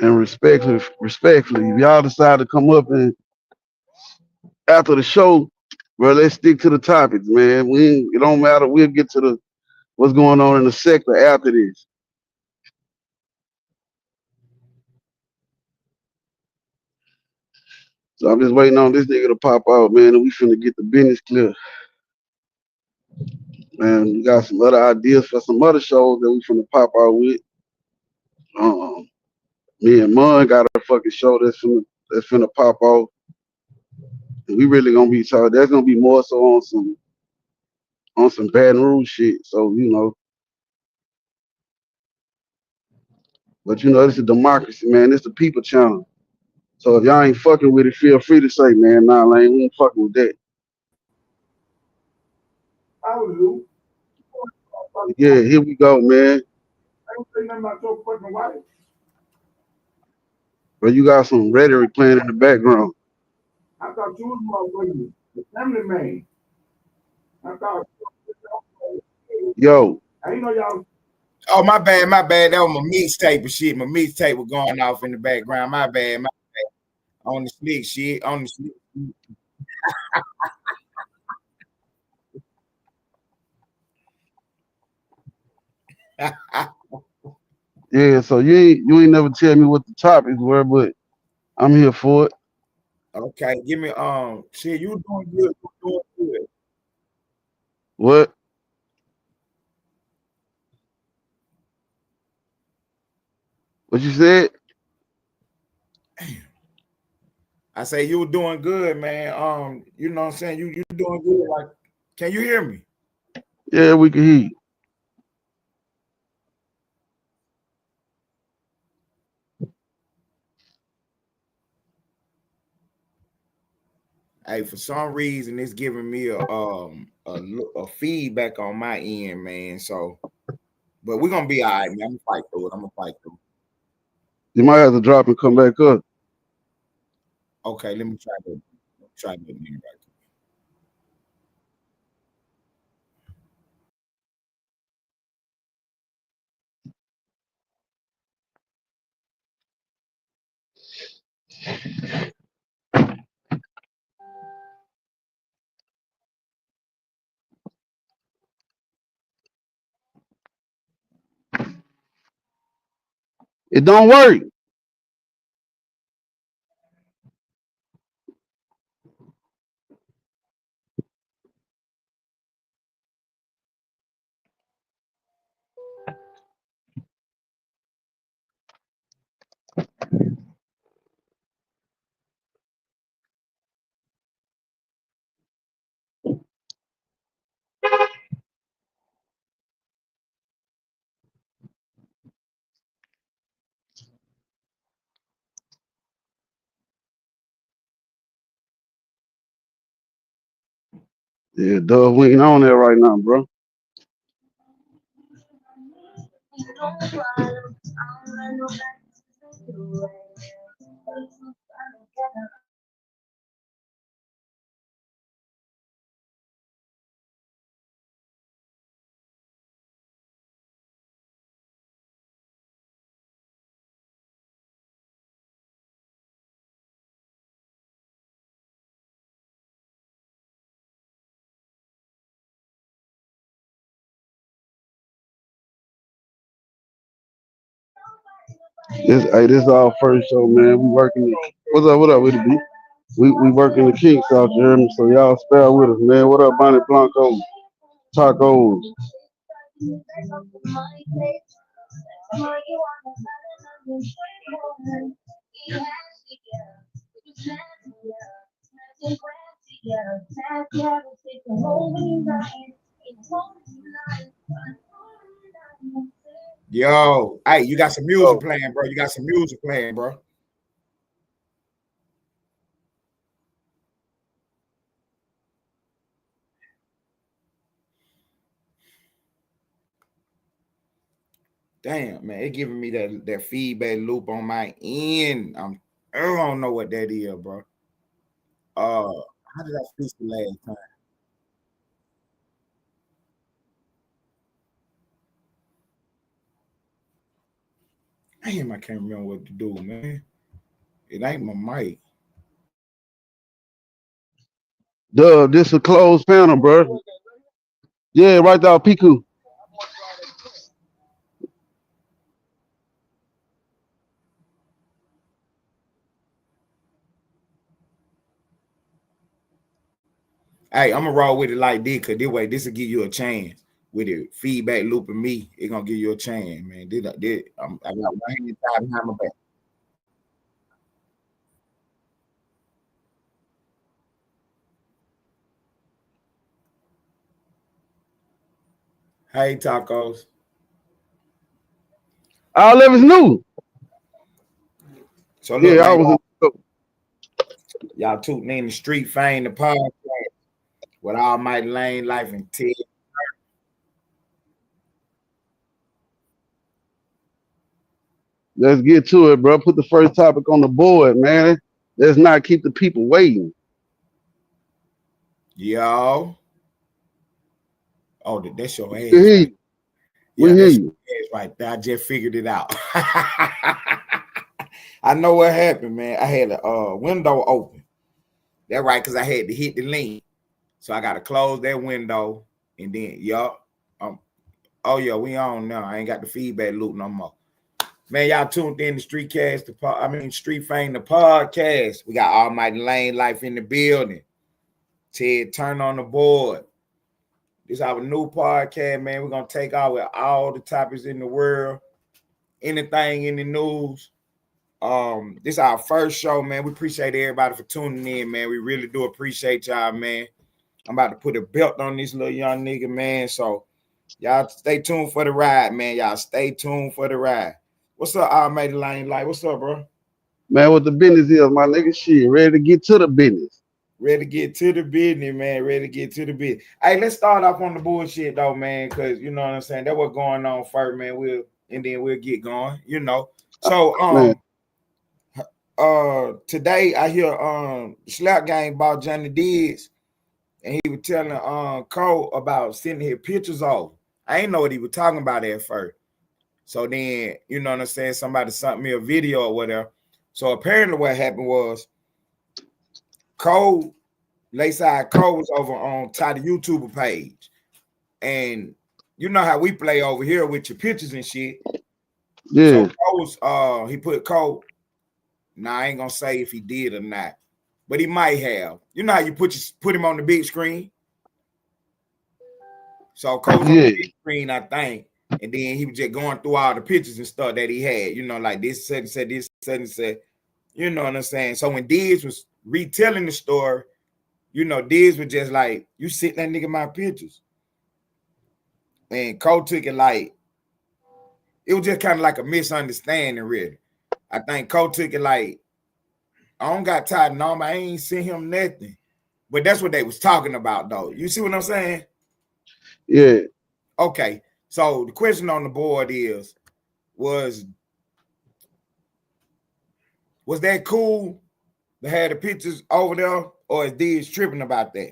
And respectfully, if y'all decide to come up and after the show, bro, let's stick to the topics, man. It don't matter. We'll get to the what's going on in the sector after this. So I'm just waiting on this nigga to pop out, man, and we finna get the business clear. Man, we got some other ideas for some other shows that we finna pop out with. Um, Me and Mun got a fucking show that's finna pop off. And we really gonna be talking. That's gonna be more so on some Baton Rouge shit. So but this is democracy, man. This the people channel. So if y'all ain't fucking with it, feel free to say, man, nah, Lane, we ain't fucking with that. I would do. Yeah, here we go, man. I don't say nothing about your fucking wife. But you got some rhetoric playing in the background. I thought you was motherfucking the family man. I thought Yo, I ain't know y'all. Oh, my bad, my bad. That was my mixtape and shit. My mixtape was going off in the background. My bad, my bad. On the slick shit, on the slick. yeah, so you ain't never tell me what the topics were, but I'm here for it. Okay, give me shit. You doing good? You doing good? What? What you said? I say you doing good, man. You know what I'm saying? You doing good. Like, can you hear me? Yeah, we can hear you. Hey, for some reason, it's giving me a feedback on my end, man. So, but we're gonna be all right, man. I'm gonna fight through it. I'm gonna fight through it. You might have to drop and come back up. Okay, let me try to get me right. It don't work. Yeah, Dove, we ain't on there right now, bro. This is our first show, man. We working. What's up? What up with it, B? We working the kinks out there, so y'all spare with us, man. What up, Bonnie Blanco? Tacos. Yo, hey, you got some music playing, bro. You got some music playing, bro. Damn, man, it giving me that feedback loop on my end. I don't know what that is, bro. How did I fix the last time? Damn, I can't remember what to do, man. It ain't my mic. Duh, this a closed panel, bro. Yeah, right there, Piku. Hey, I'm gonna roll with it like this, cause this will give you a chance. With it, feedback looping me, it gonna give you a chance, man. I got one hand tied behind my back. Hey, tacos. All of us knew. So look, Yeah, I man, was. y'all tooting in the street fame the podcast with Almighty Lane Life and Ted. Let's get to it, bro. Put the first topic on the board, man. Let's not keep the people waiting. Yo. Oh, that's your We ass. hear Right? you. We Yeah, hear that's you. your ass right there. I just figured it out. I know what happened, man. I had a window open. That's right, because I had to hit the link. So I got to close that window. And then, y'all. Oh, yeah, we on now. I ain't got the feedback loop no more. Man, y'all tuned in to Street Fame, the podcast. We got Almighty Lane Life in the building. Ted, turn on the board. This is our new podcast, man. We're going to take out with all the topics in the world, anything in the news. This is our first show, man. We appreciate everybody for tuning in, man. We really do appreciate y'all, man. I'm about to put a belt on this little young nigga, man. So y'all stay tuned for the ride, man. Y'all stay tuned for the ride. What's up, Almighty Lane Life? What's up, bro? Man, what the business is, my nigga, shit, ready to get to the business. Ready to get to the business, man. Ready to get to the business. Hey, let's start off on the bullshit, though, man, because you know what I'm saying. That's what's going on first, man. And then we'll get going, you know. So, Man. Today I hear Slap Gang about Johnny Diggs, and he was telling Cole about sending his pictures off. I ain't know what he was talking about at first. So then, you know what I'm saying, somebody sent me a video or whatever. So apparently what happened was Lakeside Cole was over on Ty the YouTuber page. And you know how we play over here with your pictures and shit. Yeah. So he put Cole. Now I ain't gonna say if he did or not, but he might have. You know how you put him on the big screen. So Cole's on the big screen, I think, and then he was just going through all the pictures and stuff that he had. You know, like this said, this said. You know what I'm saying? So when Diggs was retelling the story, you know, Diggs was just like, "You sent that nigga my pictures," and Cole took it like it was just kind of like a misunderstanding, really. I think Cole took it like, I don't got tired of I ain't sent him nothing. But that's what they was talking about, though. You see what I'm saying? Yeah. Okay. So the question on the board is, was that cool to have the pictures over there, or is Diggs tripping about that?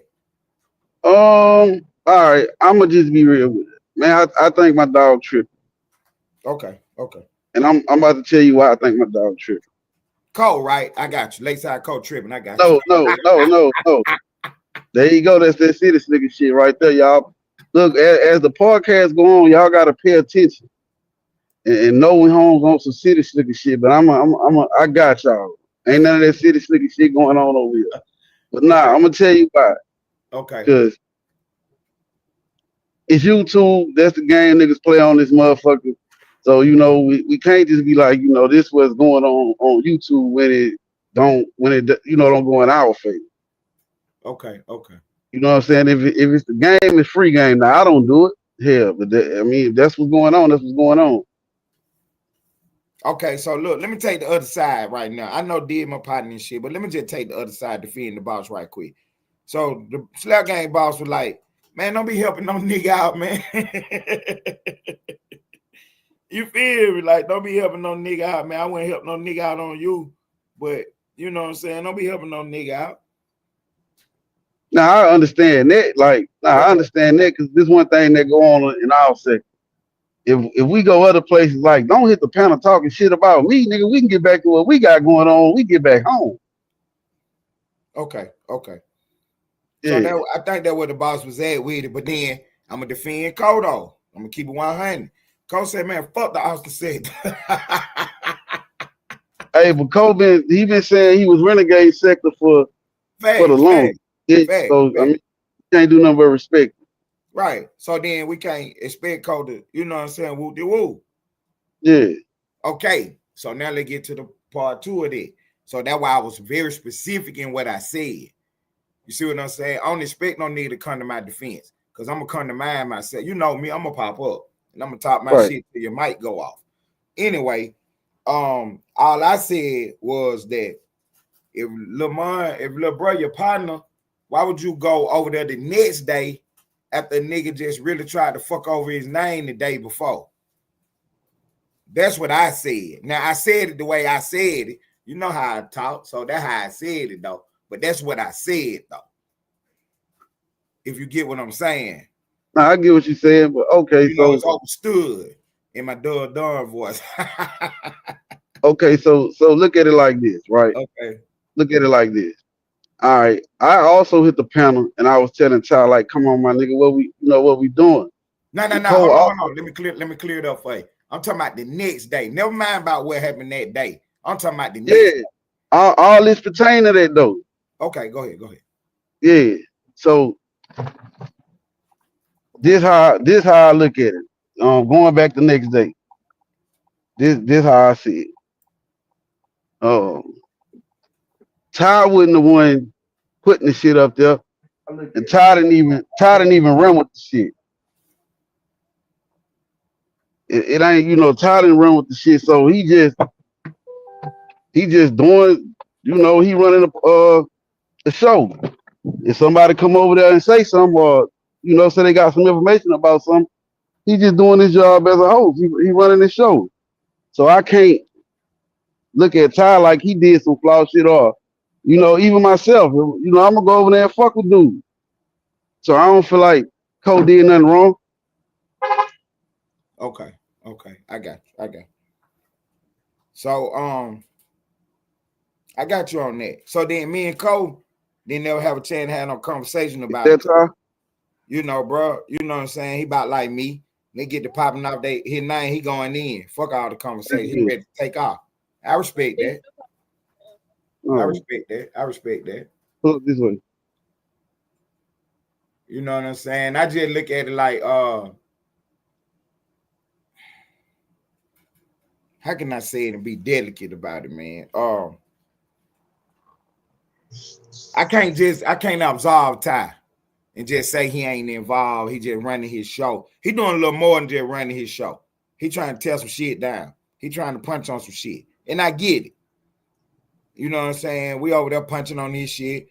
All right. I'ma just be real with it. Man, I think my dog tripping. Okay. And I'm about to tell you why I think my dog tripping. Cole, right? I got you. Lakeside Cole tripping. I got you. No. There you go. That's that city slicker shit right there, y'all. Look, as the podcast go on, y'all gotta pay attention and know when homes on some city slicker shit. But I got y'all. Ain't none of that city slicker shit going on over here. But nah, I'm gonna tell you why. Okay. Because it's YouTube. That's the game niggas play on this motherfucker. So you know we can't just be like, you know, this was going on YouTube when it don't go in our favor. Okay. You know what I'm saying? If it's the game, it's free game. Now I don't do it. Hell, but if that's what's going on. That's what's going on. Okay, so look, let me take the other side right now. I know did my partner and shit, but let me just take the other side, defending the boss right quick. So the Slap Gang boss was like, "Man, don't be helping no nigga out, man." You feel me? Like, don't be helping no nigga out, man. I wouldn't help no nigga out on you, but you know what I'm saying? Don't be helping no nigga out. Now I understand that. I understand that because this one thing that go on in our sector. if we go other places, like don't hit the panel talking shit about me, nigga. We can get back to what we got going on. We get back home. Okay. So Yeah. that I think that where the boss was at with it, but then I'm gonna defend Kodo. I'm gonna keep it 100. Cole said, "Man, fuck the Austin said." Hey, but Kobe, he been saying he was renegade sector for the Facts, long. facts, Yeah. facts, So I facts. mean, you can't do nothing but respect. Right. So then we can't expect Cole to, you know what I'm saying, woo de woo. Yeah. Okay. So now let's get to the part two of it. So that's why I was very specific in what I said. You see what I'm saying? I don't expect no nigga to come to my defense. Cause I'm gonna come to mine myself. You know me, I'm gonna pop up and I'm gonna talk my Right. shit till your mic go off. Anyway, all I said was that if little bro, your partner, why would you go over there the next day after a nigga just really tried to fuck over his name the day before? That's what I said. Now I said it the way I said it. You know how I talk, so that's how I said it though. But that's what I said though. If you get what I'm saying. Now I get what you're saying, but okay, You know, so it's understood in my Dunn voice. so look at it like this, right? Okay. Look at it like this. All right. I also hit the panel and I was telling Ty, like, come on, my nigga, what we doing? No. And Hold Cole on, also, hold on. Let me clear it up for you. I'm talking about the next day. Never mind about what happened that day. I'm talking about the next. yeah, all this pertain to that though. Okay, go ahead. Yeah. So this how I look at it. Going back the next day. This how I see it. Ty wasn't the one putting the shit up there, and Ty didn't even run with the shit. It ain't, Ty didn't run with the shit, so he just doing, he running the show. If somebody come over there and say something, or say they got some information about something, he just doing his job as a host. He running the show. So I can't look at Ty like he did some flaw shit, or even myself. I'm gonna go over there and fuck with dude. So I don't feel like Cole did nothing wrong. Okay. I got you. So I got you on that. So then me and Cole didn't never have a chance to have no conversation about That's it. how. Bro, you know what I'm saying? He about like me. They get to popping off his name, he going in. Fuck all the conversation. He ready to take off. I respect that. I respect that. Pull up this way. You know what I'm saying? I just look at it like how can I say it and be delicate about it, man? I can't absolve Ty and just say he ain't involved. He just running his show. He doing a little more than just running his show. He trying to tear some shit down. He trying to punch on some shit. And I get it. You know what I'm saying? We over there punching on this shit.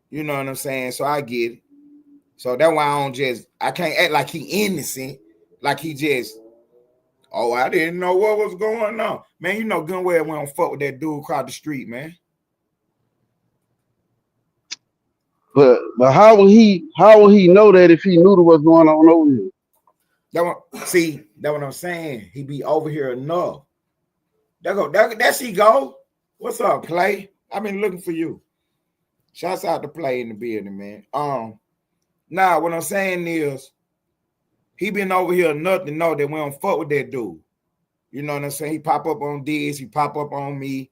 You know what I'm saying? So I get it. So that's why I can't act like he innocent. Like he just, oh, I didn't know what was going on. Man, you know good well we don't fuck with that dude across the street, man. But how will he know that if he knew what's going on over here? That's what I'm saying. He be over here enough. There she go. What's up, Play? I've been looking for you. Shouts out to Play in the building, man. Nah, what I'm saying is he been over here enough to know that we don't fuck with that dude. You know what I'm saying? He pop up on this, he pop up on me.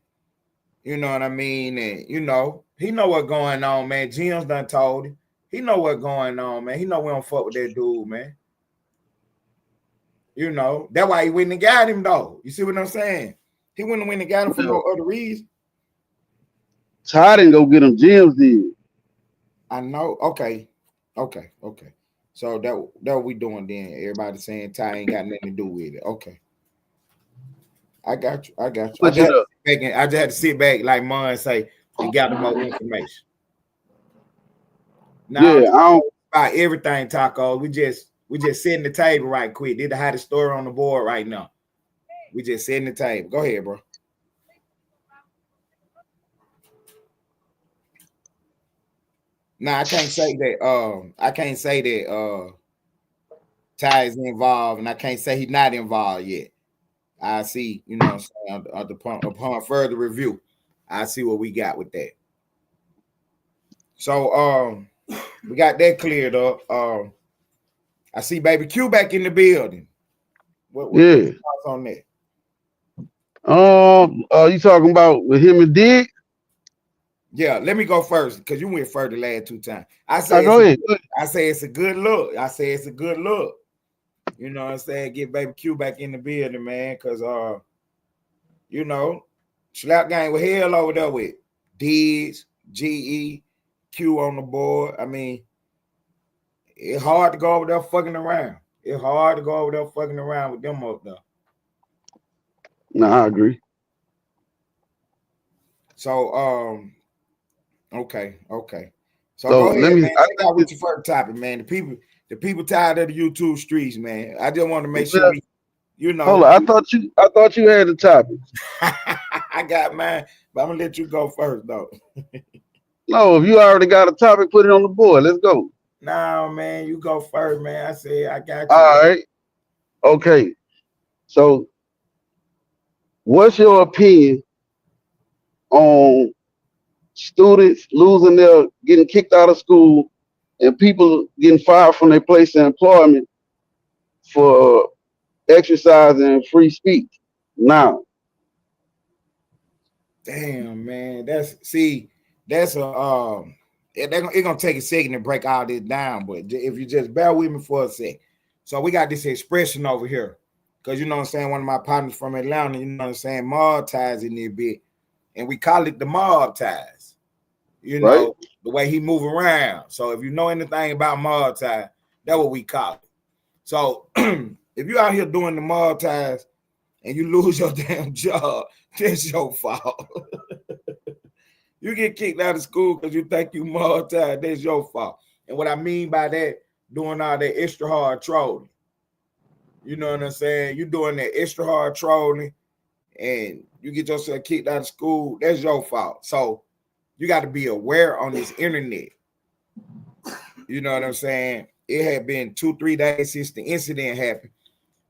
You know what I mean? And he know what's going on, man. Jim's done told him. He know what's going on, man. He know we don't fuck with that dude, man. That's why he went and got him, though. You see what I'm saying? He wouldn't went and got him for no other reason. Ty didn't go get him. Jim's did. I know. Okay. So that what we doing then. Everybody saying Ty ain't got nothing to do with it. Okay. I got you. I just had to sit back like Mon and say, you got the more information. Now yeah, I don't about everything, Taco. We just setting the table right quick. Did the hottest story on the board right now. We just setting the table. Go ahead, bro. Now I can't say that. Ty is involved, and I can't say he's not involved yet. I see, you know what I'm saying, upon further review, I see what we got with that. So we got that cleared up. I see Baby Q back in the building. What your thoughts on that? You talking about with him and Dig? Yeah, let me go first because you went first the last 2 times. I say it's a good look. I say it's a good look. You know what I'm saying? Get Baby Q back in the building, man, because you know, Slap Gang with hell over there with Diggs, GE, Q on the board. I mean, it's hard to go over there fucking around. It's hard to go over there fucking around with them up there. No, I agree. So, okay. So So go ahead, man. Take out with your first topic, man. The people tired of the YouTube streets, man. I just want to make sure we, you know. Hold on, I thought you had the topic. I got mine, but I'm gonna let you go first, though. No, if you already got a topic, put it on the board. Let's go. No, man, you go first, man. I said I got you. All right. Okay. So, what's your opinion on students getting kicked out of school and people getting fired from their place of employment for exercising free speech now? Damn, man. That's it's gonna take a second to break all this down, but if you just bear with me for a sec. So we got this expression over here, because you know what I'm saying, one of my partners from Atlanta, you know what I'm saying, mob ties in there bit, and we call it the mob ties. You know, right? The way he move around. So if you know anything about mob ties, that's what we call it. So if you out here doing the mob ties and you lose your damn job, that's your fault. You get kicked out of school because you think you mob tied, that's your fault. And what I mean by that, doing all that extra hard trolling. You know what I'm saying? You doing that extra hard trolling and you get yourself kicked out of school, that's your fault. So you got to be aware on this internet. You know what I'm saying? It had been 2-3 days since the incident happened.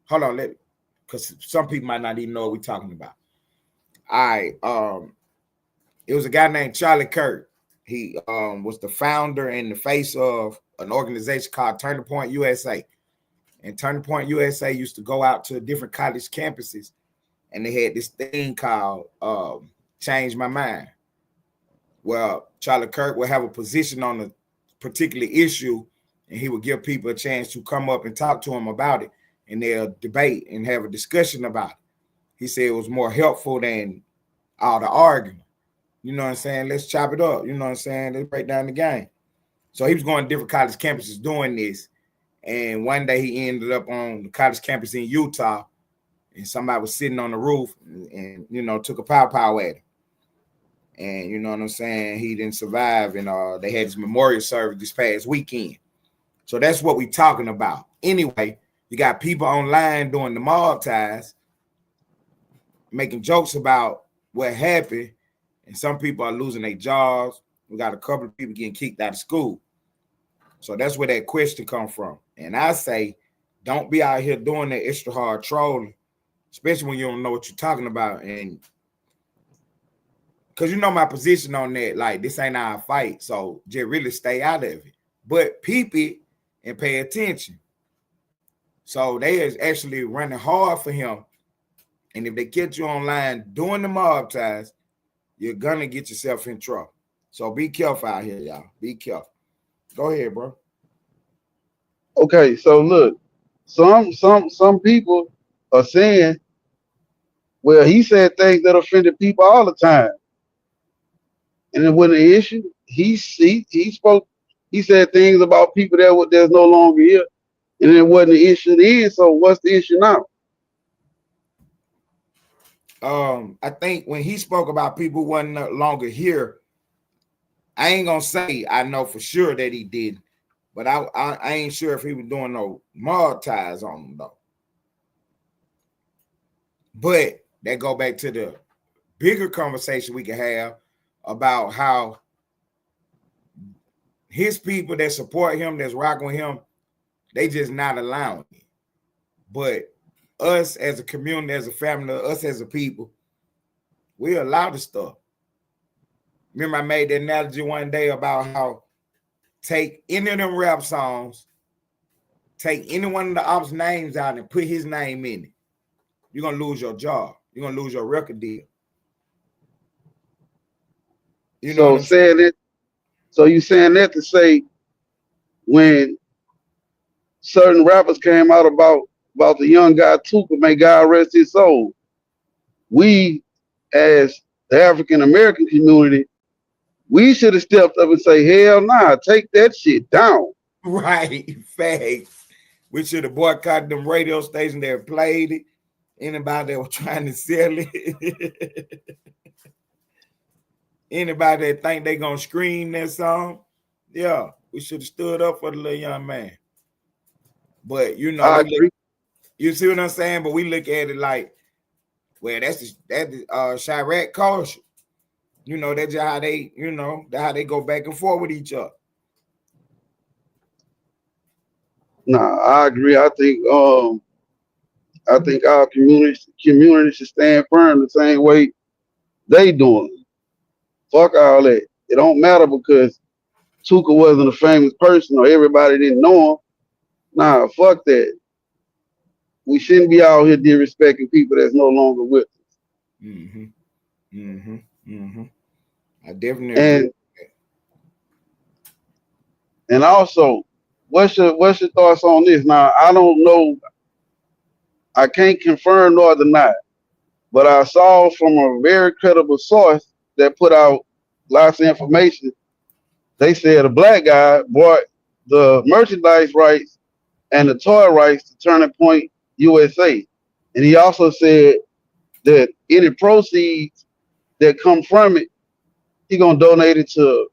Hold on, because some people might not even know what we're talking about. It was a guy named Charlie Kirk. He was the founder and the face of an organization called Turning Point USA. And Turning Point USA used to go out to different college campuses, and they had this thing called Change My Mind. Well, Charlie Kirk would have a position on a particular issue, and he would give people a chance to come up and talk to him about it, and they'll debate and have a discussion about it. He said it was more helpful than all the arguing. You know what I'm saying? Let's chop it up. You know what I'm saying? Let's break down the game. So he was going to different college campuses doing this. And one day he ended up on the college campus in Utah, and somebody was sitting on the roof and you know, took a pow at him. And you know what I'm saying? He didn't survive. And they had his memorial service this past weekend. So that's what we're talking about. Anyway, you got people online doing the mob ties, making jokes about what happened. And some people are losing their jobs. We got a couple of people getting kicked out of school. So that's where that question comes from. And I say, don't be out here doing that extra hard trolling, especially when you don't know what you're talking about. And because you know my position on that, like, this ain't our fight. So just really stay out of it. But peep it and pay attention. So they is actually running hard for him. And if they catch you online doing the mob ties, you're going to get yourself in trouble. So be careful out here, y'all. Be careful. Go ahead, bro. Okay, so look, some people are saying, well, he said things that offended people all the time, and it wasn't an issue. He said things about people that's no longer here, and it wasn't an issue then. So what's the issue now? I think when he spoke about people who wasn't no longer here, I ain't gonna say I know for sure that he did, but I ain't sure if he was doing no mob ties on them though. But that go back to the bigger conversation we can have about how his people that support him, that's rocking with him, They just not allowing it. But us as a community, as a family, us as a people, we allow the stuff. Remember, I made the analogy one day about how take any of them rap songs, take any one of the ops' names out and put his name in it. You're gonna lose your job. You're gonna lose your record deal. You know So what I'm saying? saying it, so you saying that to say when certain rappers came out about the young guy Tuka, may God rest his soul, we as the African American community, we should have stepped up and say, hell nah, take that shit down. Right, facts. We should have boycotted them radio stations that played it. Anybody that was trying to sell it. Anybody that think they gonna scream that song, yeah, we should have stood up for the little young man. But you know, I agree. you see what I'm saying? But we look at it like, well, that's Chirac culture. You know, that's just how they, you know, that's how they go back and forth with each other. Nah, I agree. I think our community should stand firm the same way they doing. Fuck all that. It don't matter because Tuka wasn't a famous person or everybody didn't know him. Nah, fuck that. We shouldn't be out here disrespecting people that's no longer with us. I definitely agree. And also, what's your thoughts on this? Now, I don't know. I can't confirm nor deny, but I saw from a very credible source that put out lots of information. They said a black guy bought the merchandise rights and the toy rights to Turning Point USA. And he also said that any proceeds that come from it, he gonna donate it to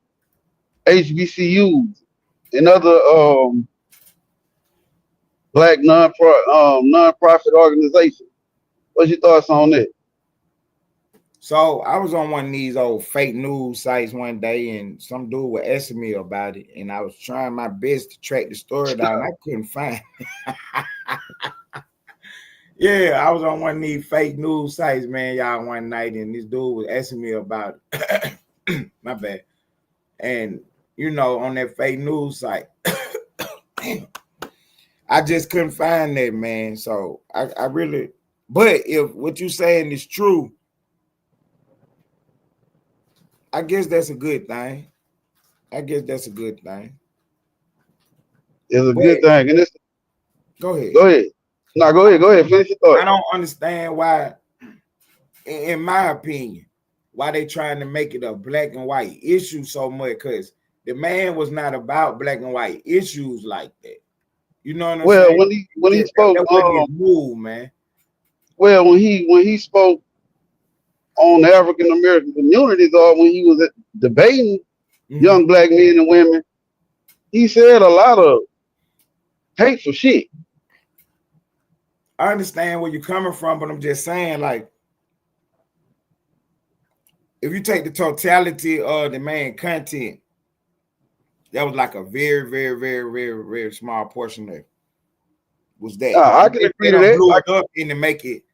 HBCUs and other black nonprofit organizations. What's your thoughts on that? So I was on one of these old fake news sites one day, and some dude was asking me about it, and I was trying my best to track the story down. I couldn't find it. Yeah, I was on one of these fake news sites, man, y'all, one night, and this dude was asking me about it. My bad. And you know, on that fake news site, I just couldn't find that, man. So I really, but if what you're saying is true, I guess that's a good thing. It's a good thing. And it's go ahead. Go ahead. No, go ahead. Finish your thought. I don't understand why, in my opinion, why they trying to make it a black and white issue so much, because the man was not about black and white issues like that. You know what I'm saying? Well, when he spoke, that wasn't his move, man. Well, when he spoke on the African American communities, or when he was debating young black men and women, he said a lot of hateful shit. I understand where you're coming from, but I'm just saying, like, if you take the totality of the man content, that was like a very, very, very, very, very small portion of it. Was that I can agree to that. Blew it up and to make it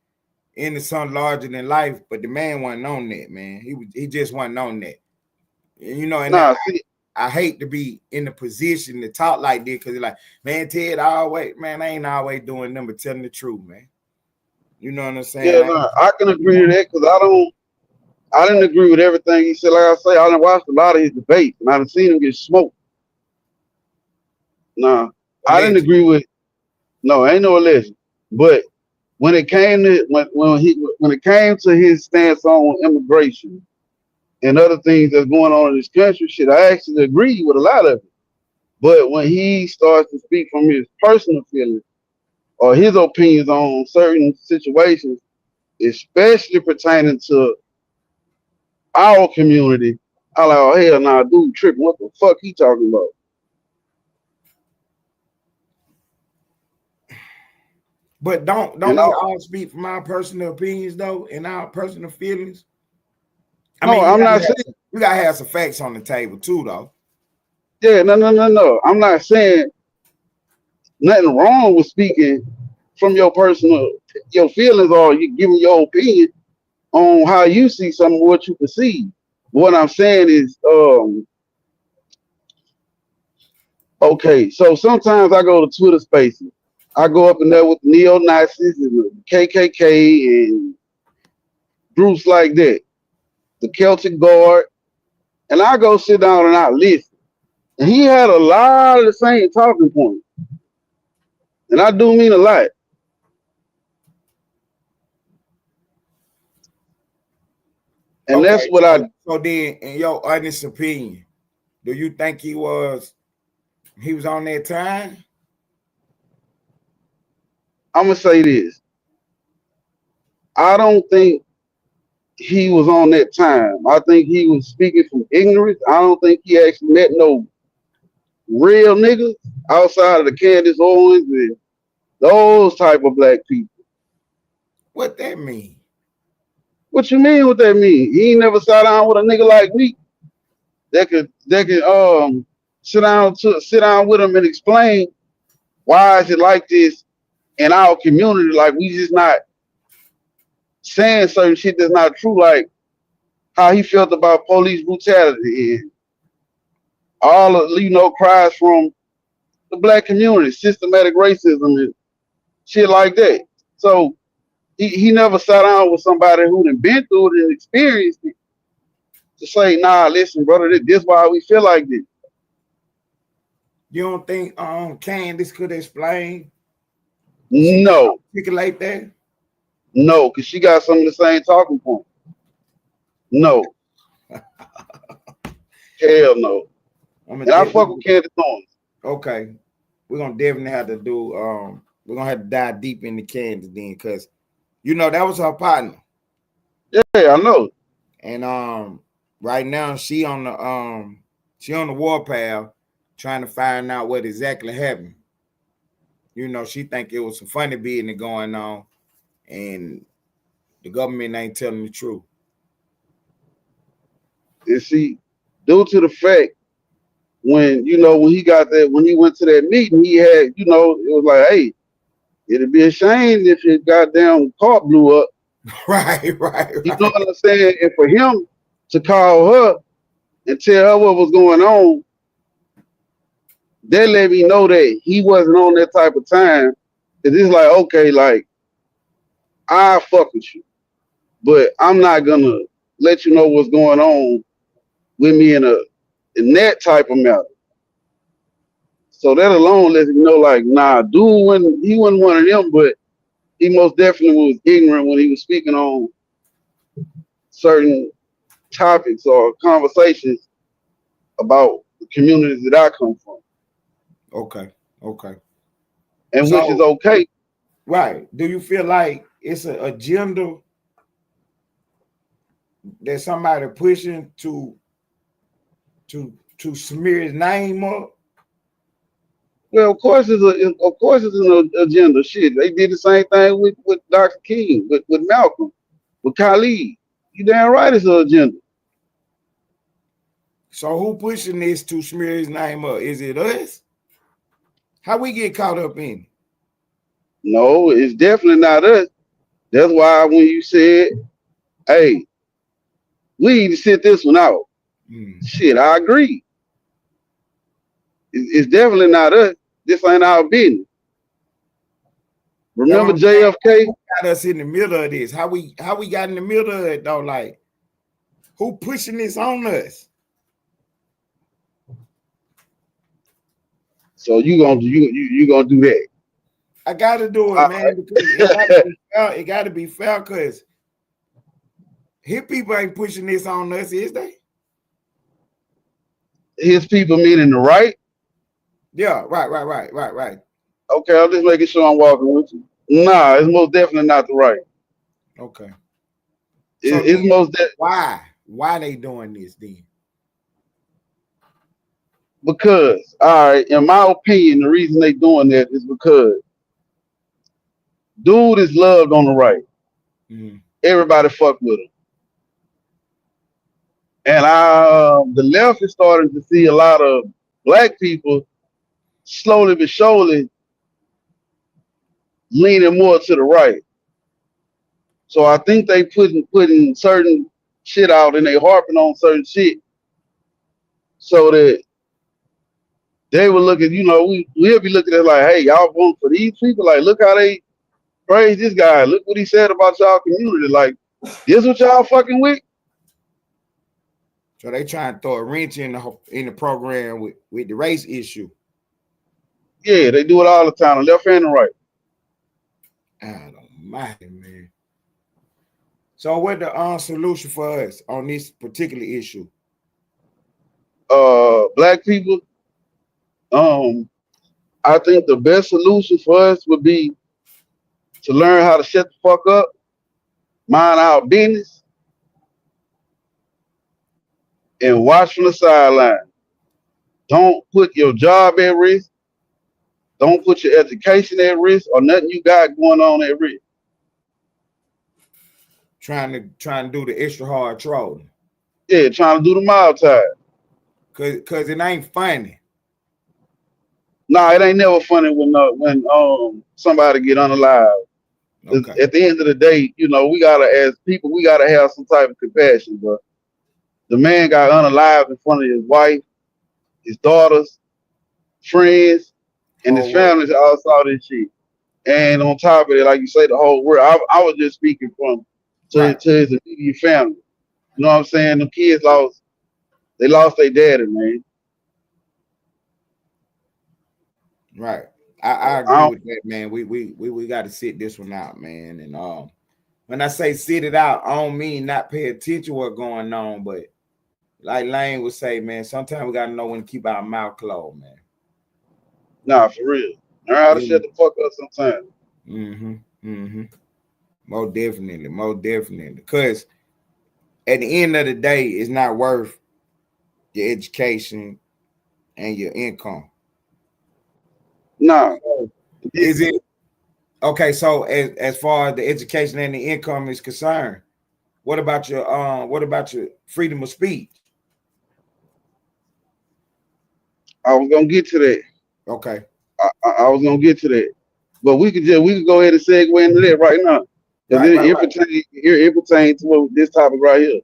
into something larger than life, but the man wasn't on that, man. He just wasn't on that. You know, and I hate to be in the position to talk like this, because like, man, Ted, I ain't always doing them, but telling the truth, man. You know what I'm saying? Yeah, I can agree to that, because I didn't agree with everything he said. Like I say, I done watched a lot of his debates, and I done seen him get smoked. I didn't agree with. No, ain't no alleged. But when it came to when it came to his stance on immigration and other things that's going on in this country, shit, I actually agree with a lot of it. But when he starts to speak from his personal feelings or his opinions on certain situations, especially pertaining to our community, I like, oh hell nah, dude tripping. What the fuck he talking about? But don't we all speak from our personal opinions though, and our personal feelings? I'm not saying we gotta have some facts on the table too, though. Yeah, no. I'm not saying nothing wrong with speaking from your personal, your feelings, or you giving your opinion on how you see some of what you perceive. What I'm saying is, okay, so sometimes I go to Twitter Spaces. I go up in there with the neo Nazis and the KKK and groups like that, the Celtic Guard, and I go sit down and I listen. And he had a lot of the same talking points, and I do mean a lot. And that's Okay, what I. so then, in your honest opinion, do you think he was on that time? I'm gonna say this. I don't think he was on that time. I think he was speaking from ignorance. I don't think he actually met no real niggas outside of the Candace Owens and those type of black people. What that mean? What you mean? What that mean? He ain't never sat down with a nigga like me that could sit down with him and explain why is it like this in our community. Like we just not saying certain shit that's not true. Like how he felt about police brutality and all of cries from the black community, systematic racism and shit like that. So he never sat down with somebody who done been through it and experienced it to say, nah, listen, brother, this why we feel like this. You don't think Candace could explain? No, Articulate that? no, because she got some of the same talking points. No. Hell no. And I fuck with Candace Owens. Okay. We're gonna definitely have to do we're gonna have to dive deep into Candace then, because that was her partner. Yeah, I know. And right now she on the warpath trying to find out what exactly happened. She think it was some funny business going on and the government ain't telling the truth. And see, due to the fact when when he went to that meeting, he had, it was like, hey, it'd be a shame if your goddamn car blew up. Right. You know what I'm saying? And for him to call her and tell her what was going on, that let me know that he wasn't on that type of time. Cause it's like, okay, like, I fuck with you, but I'm not gonna let you know what's going on with me in that type of matter. So that alone lets me know, like, nah, dude, he wasn't one of them, but he most definitely was ignorant when he was speaking on certain topics or conversations about the communities that I come from. Okay. And So, which is okay. Right. Do you feel like it's an agenda that somebody pushing to smear his name up? Well, of course it's an agenda. Shit, they did the same thing with Dr. King, with Malcolm, with Khalid. You damn right it's an agenda. So who pushing this to smear his name up? Is it us? How we get caught up in it? No, it's definitely not us. That's why when you said, hey, we need to sit this one out. Shit, I agree. It's definitely not us. This ain't our business. Remember JFK? Who got us in the middle of this? How we got in the middle of it though? Like, who pushing this on us? So you gonna do that? I gotta do it, man, because it gotta be fair, because his people ain't pushing this on us, is they? His people meaning the right? Yeah, right. Okay, I'm just making sure I'm walking with you. Nah, it's most definitely not the right. Okay. It's most why? Why they doing this then? Because, all right, in my opinion, the reason they doing that is because dude is loved on the right. Everybody fuck with him. And the left is starting to see a lot of black people slowly but surely leaning more to the right. So I think they putting certain shit out and they harping on certain shit so that they will look at, we'll be looking at like, hey, y'all vote for these people. Like, look how they praise this guy. Look what he said about y'all community. Like, this what y'all fucking with? So they trying to throw a wrench in the program with the race issue. Yeah, they do it all the time, the left and the right. I don't mind, man. So what the solution for us on this particular issue? Black people, I think the best solution for us would be to learn how to shut the fuck up, mind our business, and watch from the sideline. Don't put your job at risk. Don't put your education at risk or nothing you got going on at risk. Trying to do the extra hard trolling. Yeah, trying to do the mild tide. Cause it ain't funny. Nah, it ain't never funny when somebody get unalive. Okay. At the end of the day, we gotta, as people, we gotta have some type of compassion. But the man got unalive in front of his wife, his daughters, friends, and his family all saw this shit. And on top of it, like you say, the whole world. I was just speaking to his immediate family. You know what I'm saying? The kids lost their daddy, man. Right. I agree with that, man. We got to sit this one out, man. And when I say sit it out, I don't mean not pay attention to what's going on, but like Lane would say, man, sometimes we gotta know when to keep our mouth closed, man. Nah, for real. Learn how to shut the fuck up sometimes. Most definitely. Because at the end of the day, it's not worth your education and your income. No. Is it okay? So as far as the education and the income is concerned, what about your freedom of speech? I was gonna get to that. Okay. I was gonna get to that, but we could go ahead and segue into that right now, because it pertains to this topic right here.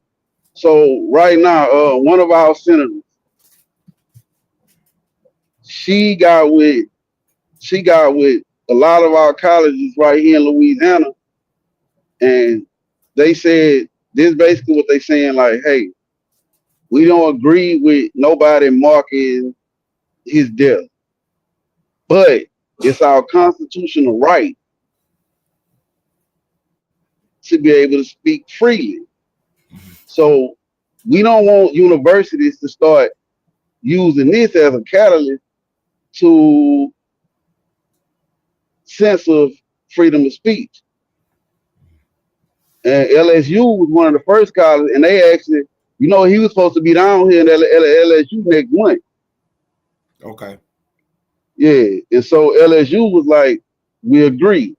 So right now, one of our senators, she got with a lot of our colleges right here in Louisiana, and they said this basically what they saying, like, hey, we don't agree with nobody marking his death, but it's our constitutional right to be able to speak freely. So we don't want universities to start using this as a catalyst to censor freedom of speech. And LSU was one of the first colleges, and they actually, he was supposed to be down here in LSU next month. Okay. Yeah, and so LSU was like, we agree.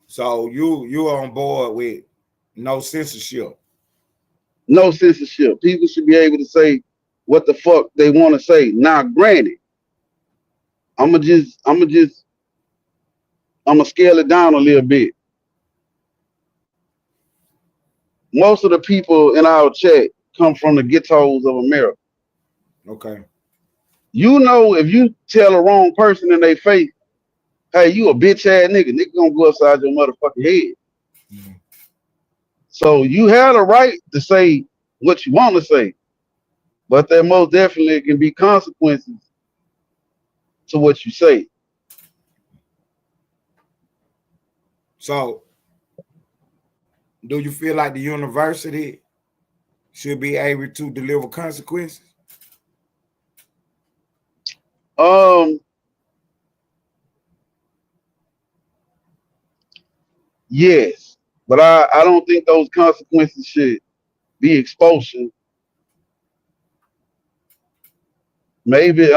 So you on board with no censorship? No censorship. People should be able to say what the fuck they want to say. Now, granted, I'm gonna scale it down a little bit. Most of the people in our chat come from the ghettos of America. Okay. If you tell a wrong person in their face, hey, you a bitch ass nigga gonna go upside your motherfucking head. Mm-hmm. So you have the right to say what you want to say, but there most definitely can be consequences to what you say. So do you feel like the university should be able to deliver consequences? Yes, but I don't think those consequences should be expulsion. Maybe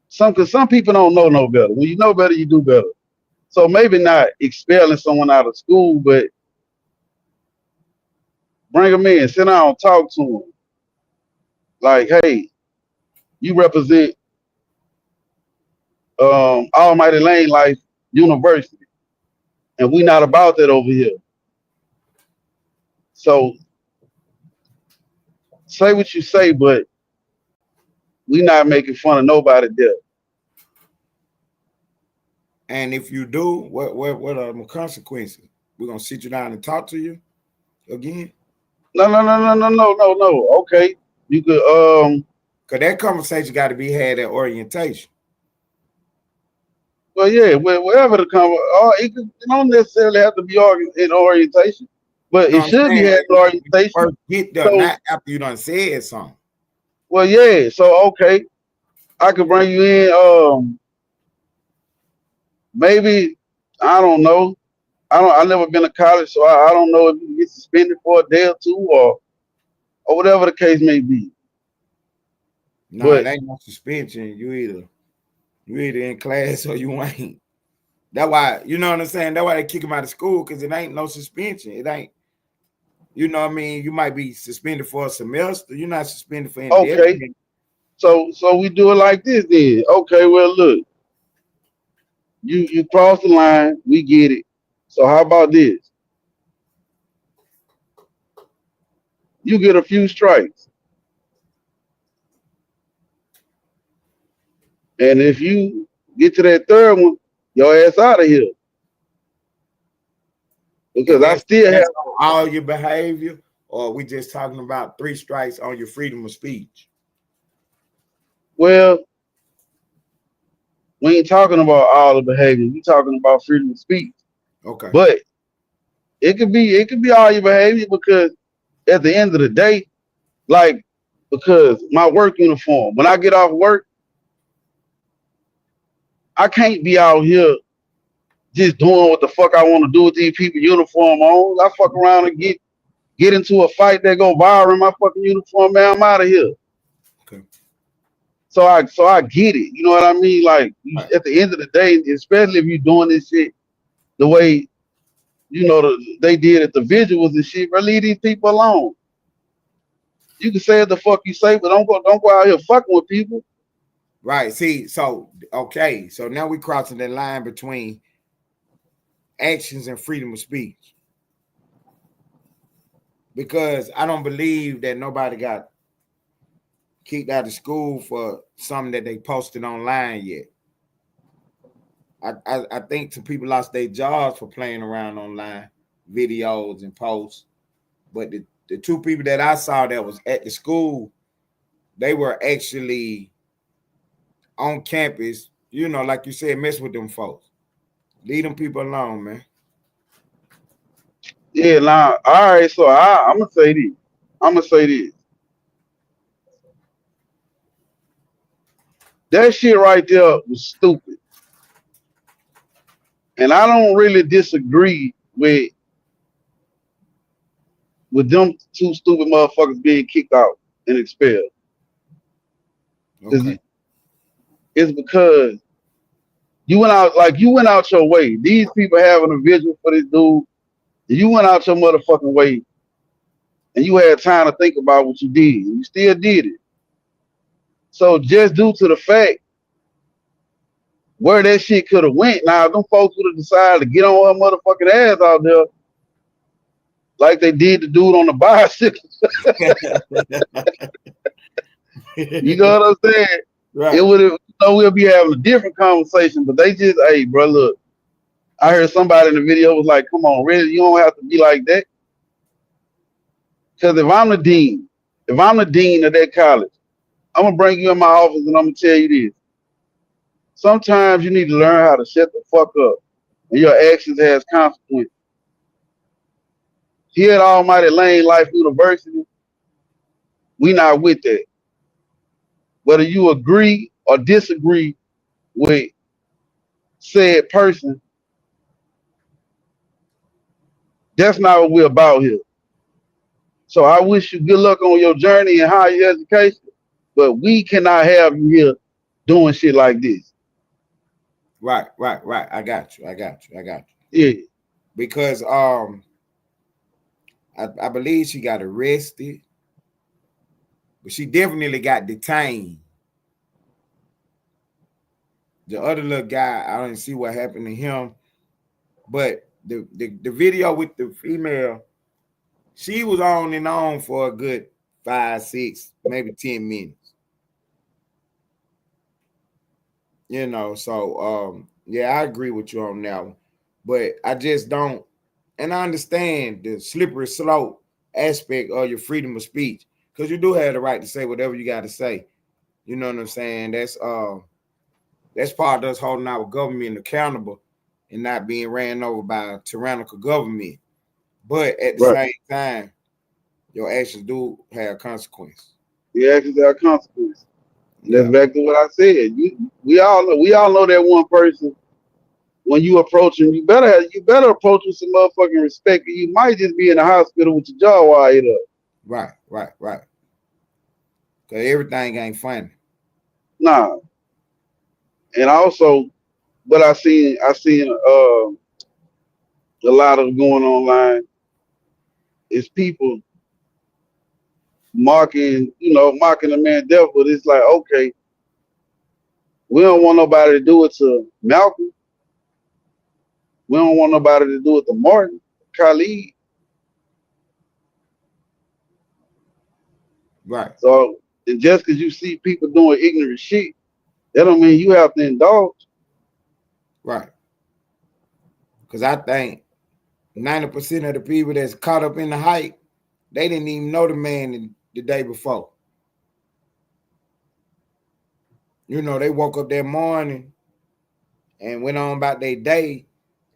some people don't know no better. When you know better, you do better. So maybe not expelling someone out of school, but bring them in, sit down, talk to them. Like, hey, You represent Almighty Lane Life University, and we not about that over here. So say what you say, but we not making fun of nobody there. And if you do, what are the consequences? We're gonna sit you down and talk to you again. No. Okay, you could Cause that conversation got to be had at orientation. well, yeah, wherever the it don't necessarily have to be in orientation, but You know it what I'm should be saying? had in orientation. First get there, So, not after you done said something. well, yeah. So, okay, I could bring you in. Maybe I don't know. I never been to college, so I don't know if you can get suspended for a day or two or whatever the case may be. No, it But ain't no suspension. You either in class or you ain't. That's why, you know what I'm saying? That's why they kick him out of school, because it ain't no suspension. It ain't, you know what I mean? You might be suspended for a semester. You're not suspended for okay, indefinite. so we do it like this then. Okay, well look, you cross the line, we get it. So how about this? You get a few strikes, and if you get to that third one, your ass out of here because And I still have. that's on all your behavior, or we just talking about 3 strikes on your freedom of speech? Well, we ain't talking about all the behavior. We talking about freedom of speech. Okay. But it could be all your behavior because at the end of the day, like because my work uniform, when I get off work, I can't be out here just doing what the fuck I want to do with these people uniform on. I fuck around and get into a fight that go viral in my fucking uniform, man. I'm out of here. Okay. So I get it. You know what I mean? Like Right. at the end of the day, especially if you're doing this shit the way they did at the visuals and shit, bro, leave these people alone. You can say what the fuck you say, but don't go out here fucking with people. Right. See, so okay, so now we crossing that line between actions and freedom of speech. Because I don't believe that nobody got kicked out of school for something that they posted online yet. I think some people lost their jobs for playing around online, videos and posts. But the 2 people that I saw that was at the school, they were actually on campus, like you said, mess with them folks. Leave them people alone, man. Yeah, nah. All right, so I'm gonna say this. I'm gonna say this. That shit right there was stupid, and I don't really disagree with them 2 stupid motherfuckers being kicked out and expelled. Okay. It's because you went out your way. These people having a vision for this dude. You went out your motherfucking way, and you had time to think about what you did. You still did it. So just due to the fact where that shit could have went, now them folks would have decided to get on her motherfucking ass out there like they did the dude on the bicycle. You know what I'm saying? Right. It would have, we'll be having a different conversation, but they just, hey, bro, look. I heard somebody in the video was like, come on, really, you don't have to be like that. Because if I'm the dean of that college, I'm going to bring you in my office and I'm going to tell you this. Sometimes you need to learn how to shut the fuck up, and your actions has consequences. Here at Almighty Lane Life University, we not with that. Whether you agree or disagree with said person, that's not what we're about here. So I wish you good luck on your journey in higher education, but we cannot have you here doing shit like this. Right. I got you. Yeah. Because I believe she got arrested, but she definitely got detained The other little guy, I didn't see what happened to him. But the video with the female, she was on and on for a good 5, 6, maybe 10 minutes. You know, so yeah, I agree with you on that one. But I just don't, and I understand the slippery slope aspect of your freedom of speech, because you do have the right to say whatever you got to say. You know what I'm saying? That's part of us holding our government accountable and not being ran over by a tyrannical government. But at the same time, your actions do have consequences. The actions have consequences. Yeah. That's back to what I said. We all know that one person. When you approach him, you better approach with some motherfucking respect. You might just be in the hospital with your jaw wired up. Right. Cause everything ain't funny. Nah. And also, but I seen a lot of going online is people mocking the man death, but it's like, okay, we don't want nobody to do it to Malcolm. We don't want nobody to do it to Martin, Khalid. Right. So, and just because you see people doing ignorant shit, that don't mean you have to indulge. Right. Because I think 90% of the people that's caught up in the hype, they didn't even know the man the day before. You know, they woke up that morning and went on about their day,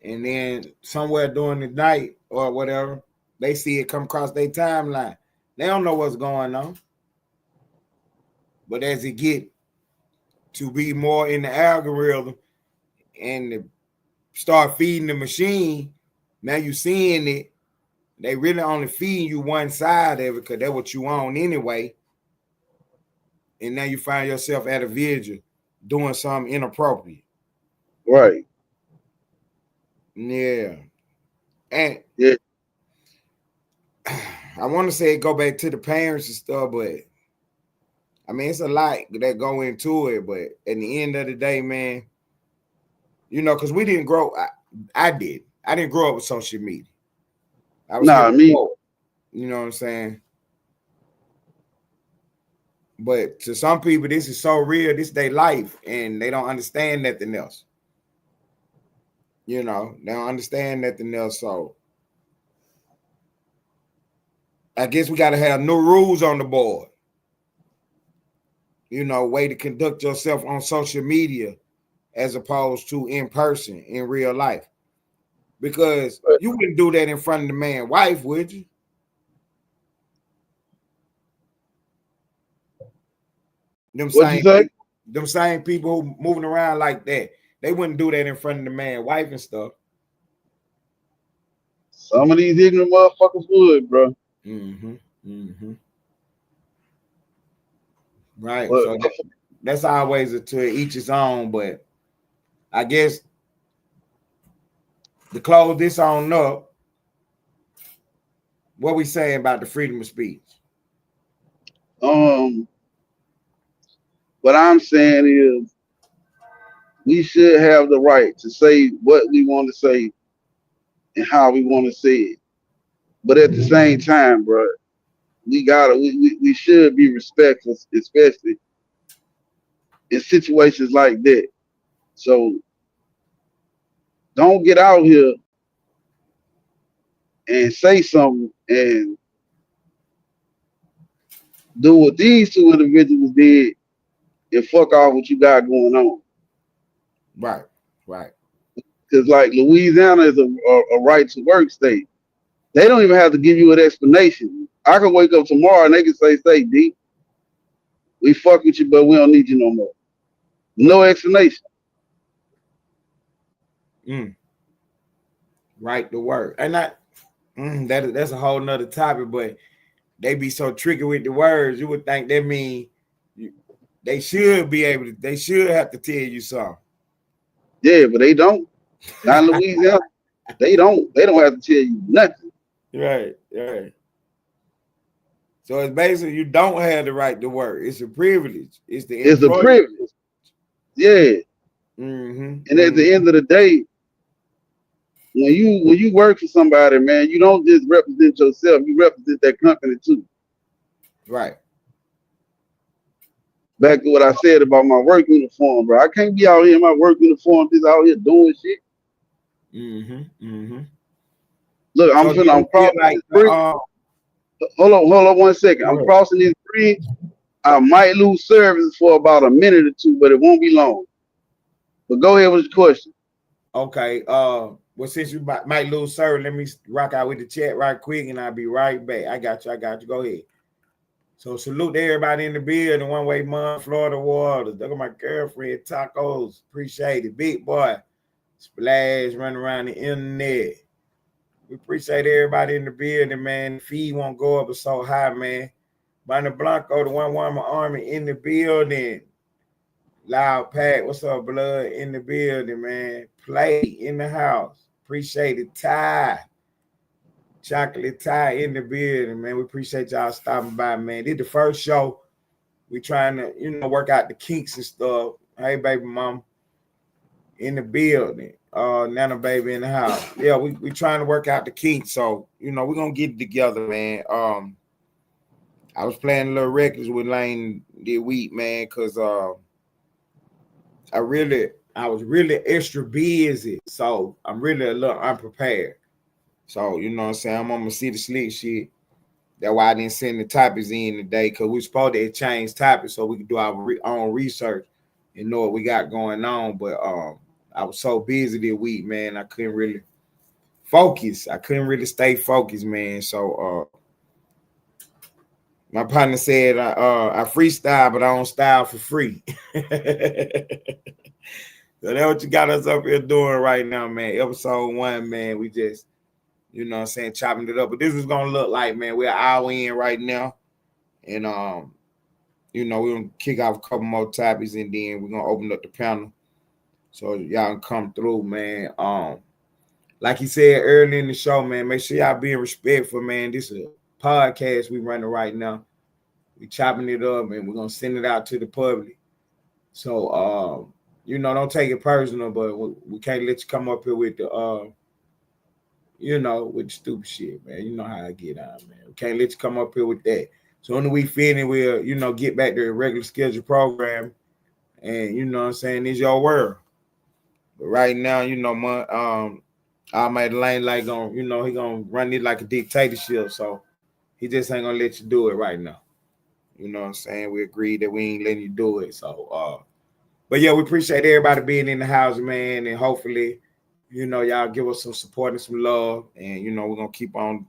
and then somewhere during the night or whatever, they see it come across their timeline. They don't know what's going on. But as it get to be more in the algorithm and start feeding the machine, now you seeing it. They really only feeding you one side of it because that's what you own anyway. And now you find yourself at a vigil doing something inappropriate. Right. Yeah. And yeah, I want to say go back to the parents and stuff, but I mean, it's a lot that go into it. But at the end of the day, man, you know, because we didn't grow. I did. I didn't grow up with social media. I was me. You know what I'm saying? But to some people, this is so real. This is their life, and they don't understand nothing else. You know, they don't understand nothing else. So I guess we got to have new rules on the board. You know, way to conduct yourself on social media as opposed to in person, in real life. Because you wouldn't do that in front of the man's wife, would you? Them same people who moving around like that, they wouldn't do that in front of the man's wife and stuff. Some of these ignorant motherfuckers would, bro. Right. But, so that's always to each his own, but I guess to close this on up, what we saying about the freedom of speech? What I'm saying is we should have the right to say what we want to say and how we want to say it. But at the same time, bro, we should be respectful, especially in situations like that. So don't get out here and say something and do what these two individuals did and fuck off what you got going on. Right. Because like Louisiana is a right to work state. They don't even have to give you an explanation. I can wake up tomorrow and they can say, D, we fuck with you, but we don't need you no more. No explanation. Right to work. And that's a whole nother topic, but they be so tricky with the words. You would think that mean they should be able to, they should have to tell you something. Yeah, but they don't. Not in Louisiana. They don't have to tell you nothing. Right. So it's basically you don't have the right to work. It's a privilege. It's a privilege. Yeah. Mm-hmm. And at the end of the day, when you work for somebody, man, you don't just represent yourself, you represent that company too. Right. Back to what I said about my work uniform, bro. I can't be out here in my work uniform just out here doing shit. Mm-hmm. Mm-hmm. Look, So do I'm you feel crossing like this bridge. Hold on 1 second. go I'm ahead. crossing this bridge. I might lose service for about a minute or two, but it won't be long. But go ahead with the question. Okay. Well, since you might lose service, let me rock out with the chat right quick, and I'll be right back. I got you. Go ahead. So salute to everybody in the building. One Way Mom, Florida Waters. Look at my girlfriend, Tacos. Appreciate it. Big boy. Splash running around the internet. We appreciate everybody in the building, man. The fee won't go up so high, man. Bana Blanco, the One Woman Army in the building. Loud Pack, what's up, blood? In the building, man. Play in the house. Appreciate it. Ty. Chocolate Tie in the building, man. We appreciate y'all stopping by, man. This the first show. We trying to, work out the kinks and stuff. Hey, baby mom. In the building. Nana baby in the house. Yeah, we trying to work out the kinks. So, we're gonna get it together, man. I was playing a little records with Lane this week, man, because I was really extra busy. So I'm really a little unprepared. So, you know what I'm saying? I'm on my city slick shit. That's why I didn't send the topics in today, because we're supposed to change topics so we can do our own research and know what we got going on. But I was so busy this week, man. I couldn't really focus. I couldn't really stay focused, man. So my partner said I freestyle, but I don't style for free. So that's what you got us up here doing right now, man. Episode 1, man. We just, chopping it up. But this is gonna look like, man, we're an hour in right now. And we're gonna kick off a couple more topics, and then we're gonna open up the panel so y'all can come through, man. Like he said early in the show, man, make sure y'all being respectful, man. This is a podcast we running right now. We chopping it up, and we're gonna send it out to the public. So don't take it personal, but we can't let you come up here with the with the stupid shit, man. You know how I get on, man. We can't let you come up here with that. So when we finish, we'll, get back to the regular schedule program. And you know what I'm saying, it's your world. But right now, I made Lane like he gonna run it like a dictatorship. So he just ain't gonna let you do it right now. You know what I'm saying? We agreed that we ain't letting you do it. So but yeah, we appreciate everybody being in the house, man, and hopefully, y'all give us some support and some love. And we're gonna keep on,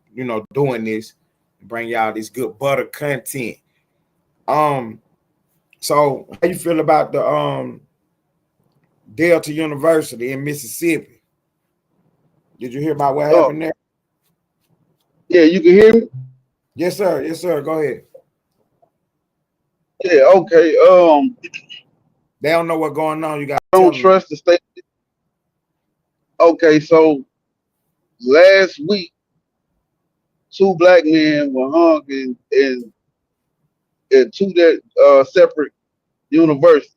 doing this and bring y'all this good butter content. So how you feel about the Delta University in Mississippi? Did you hear about what Oh, happened there? yeah, you can hear me? Yes, sir. Yes, sir. Go ahead. Yeah, okay. They don't know what's going on. You got to Don't tell them. trust the state. Okay, so last week, 2 black men were hung in two separate universities.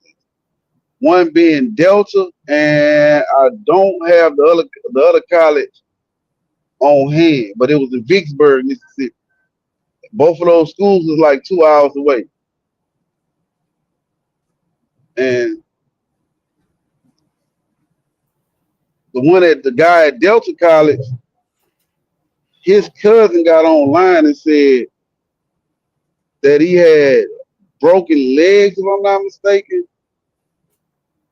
One being Delta, and I don't have the other college on hand, but it was in Vicksburg, Mississippi. Both of those schools was like 2 hours away. And the guy at Delta College, his cousin got online and said that he had broken legs, if I'm not mistaken,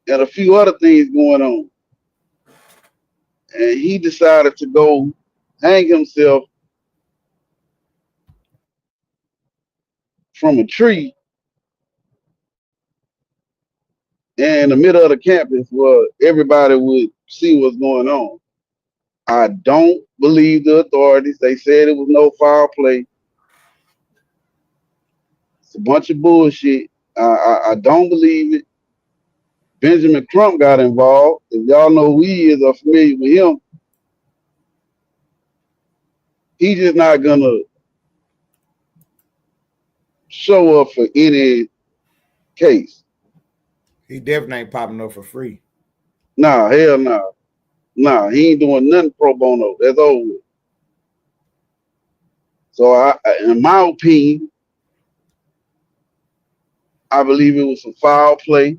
and a few other things going on. And he decided to go hang himself from a tree in the middle of the campus where everybody would see what's going on. I don't believe the authorities. They said it was no foul play. It's a bunch of bullshit. I don't believe it. Benjamin Crump got involved. If y'all know who he is or familiar with him, he's just not gonna show up for any case. He definitely ain't popping up for free. Nah, hell nah. Nah, he ain't doing nothing pro bono. That's over with. So in my opinion, I believe it was some foul play.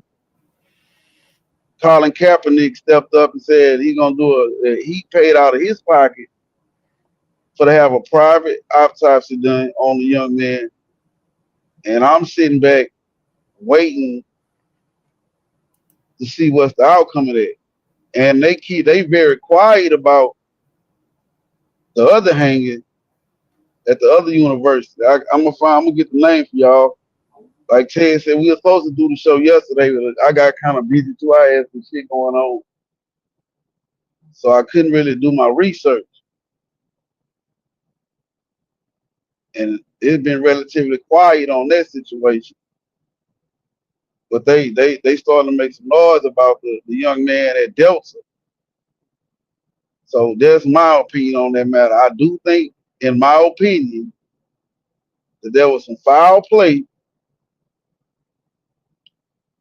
Colin Kaepernick stepped up and said he gonna do he paid out of his pocket for to have a private autopsy done on the young man. And I'm sitting back waiting to see what's the outcome of that. And they very quiet about the other hanging at the other university. I'm gonna get the name for y'all. Like Ted said, we were supposed to do the show yesterday, but I got kind of busy too. I had some shit going on, so I couldn't really do my research. And it's been relatively quiet on that situation. But they started to make some noise about the young man at Delta. So that's my opinion on that matter. I do think, in my opinion, that there was some foul play,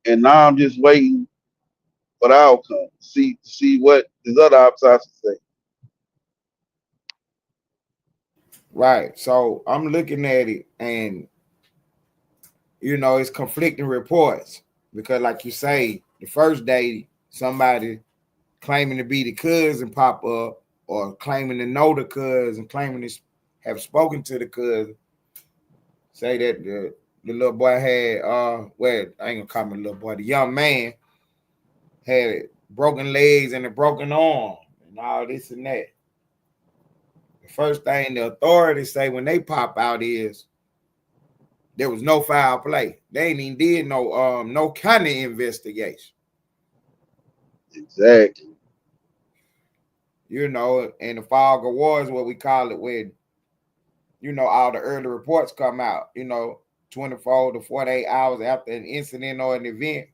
and now I'm just waiting for the outcome. See what his other outsiders say. Right. So I'm looking at it, and it's conflicting reports because, like you say, the first day somebody claiming to be the cousin pop up, or claiming to know the cousin, claiming to have spoken to the cousin, say that the little boy had well, I ain't gonna call him a little boy, the young man had broken legs and a broken arm and all this and that. The first thing the authorities say when they pop out is there was no foul play. They ain't even did no kind of investigation. Exactly. And the fog of war is what we call it when all the early reports come out, 24 to 48 hours after an incident or an event.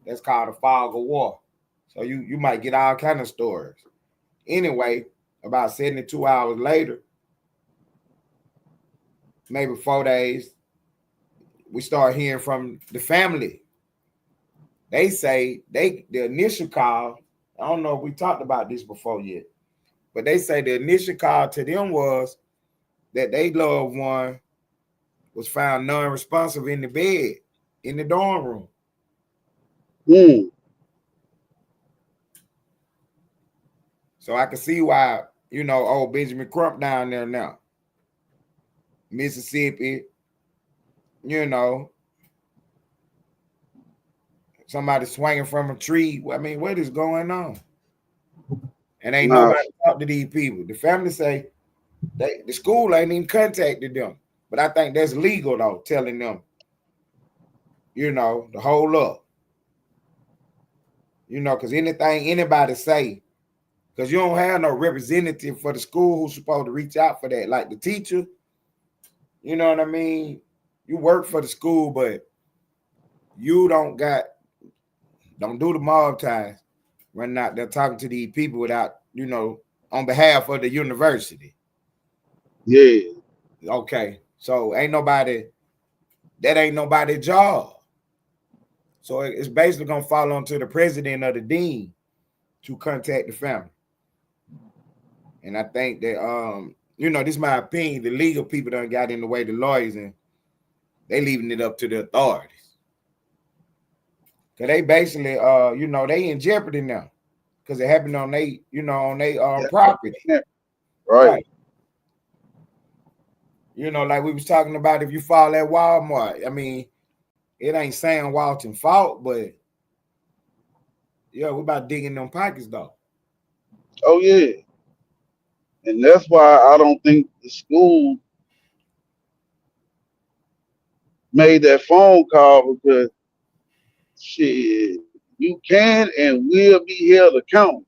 That's called a fog of war. So you might get all kind of stories. Anyway, about 72 hours later, maybe 4 days, we start hearing from the family. They say the initial call, I don't know if we talked about this before yet, but they say the initial call to them was that their loved one was found non-responsive in the bed in the dorm room. So I can see why, old Benjamin Crump down there now, Mississippi, somebody swinging from a tree. I mean, what is going on? And ain't Nah, nobody talk to these people. The family say the school ain't even contacted them. But I think that's legal though, telling them, to hold up. Because anything anybody say, because you don't have no representative for the school who's supposed to reach out for that. Like the teacher, you know what I mean? You work for the school, but you don't do the mob ties when not they're talking to these people without, on behalf of the university. yeah. Okay. So that ain't nobody's job. So it's basically gonna fall onto the president or the dean to contact the family. And I think that this is my opinion, the legal people done got in the way, the lawyers, and they leaving it up to the authorities. Cause they basically they in jeopardy now. Because it happened on they, property. Yeah. Right. Like we was talking about, if you fall at Walmart, I mean, it ain't Sam Walton's fault, but yeah, we about digging them pockets though. Oh yeah. And that's why I don't think the school made that phone call, because shit, you can and will be held accountable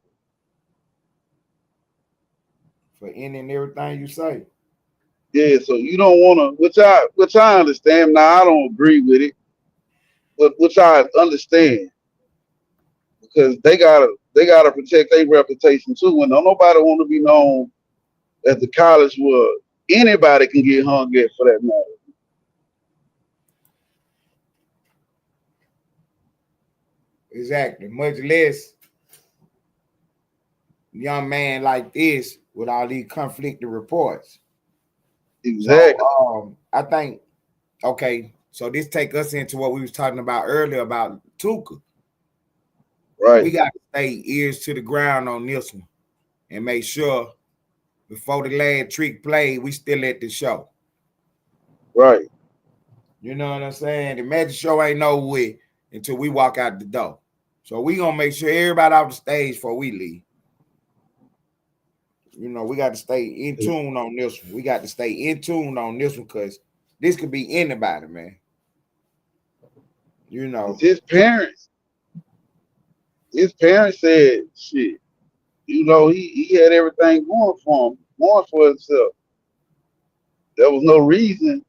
For any and everything you say. Yeah, so you don't want to, which I understand. Now I don't agree with it, but which I understand, because they gotta protect their reputation too. And don't nobody want to be known as the college where anybody can get hung at, for that matter. Exactly. Much less young man like this with all these conflicting reports. Exactly. So I think, okay, so this take us into what we was talking about earlier about Tuka. Right. We got to stay ears to the ground on this one and make sure before the last trick play, we still at the show. Right. You know what I'm saying? The magic show ain't no way until we walk out the door. So we gonna make sure everybody off the stage before we leave. You know, we got to stay in tune on this one. We got to stay in tune on this one because this could be anybody, man. You know. His parents said, shit, you know, he had everything going for him, going for himself. There was no reason,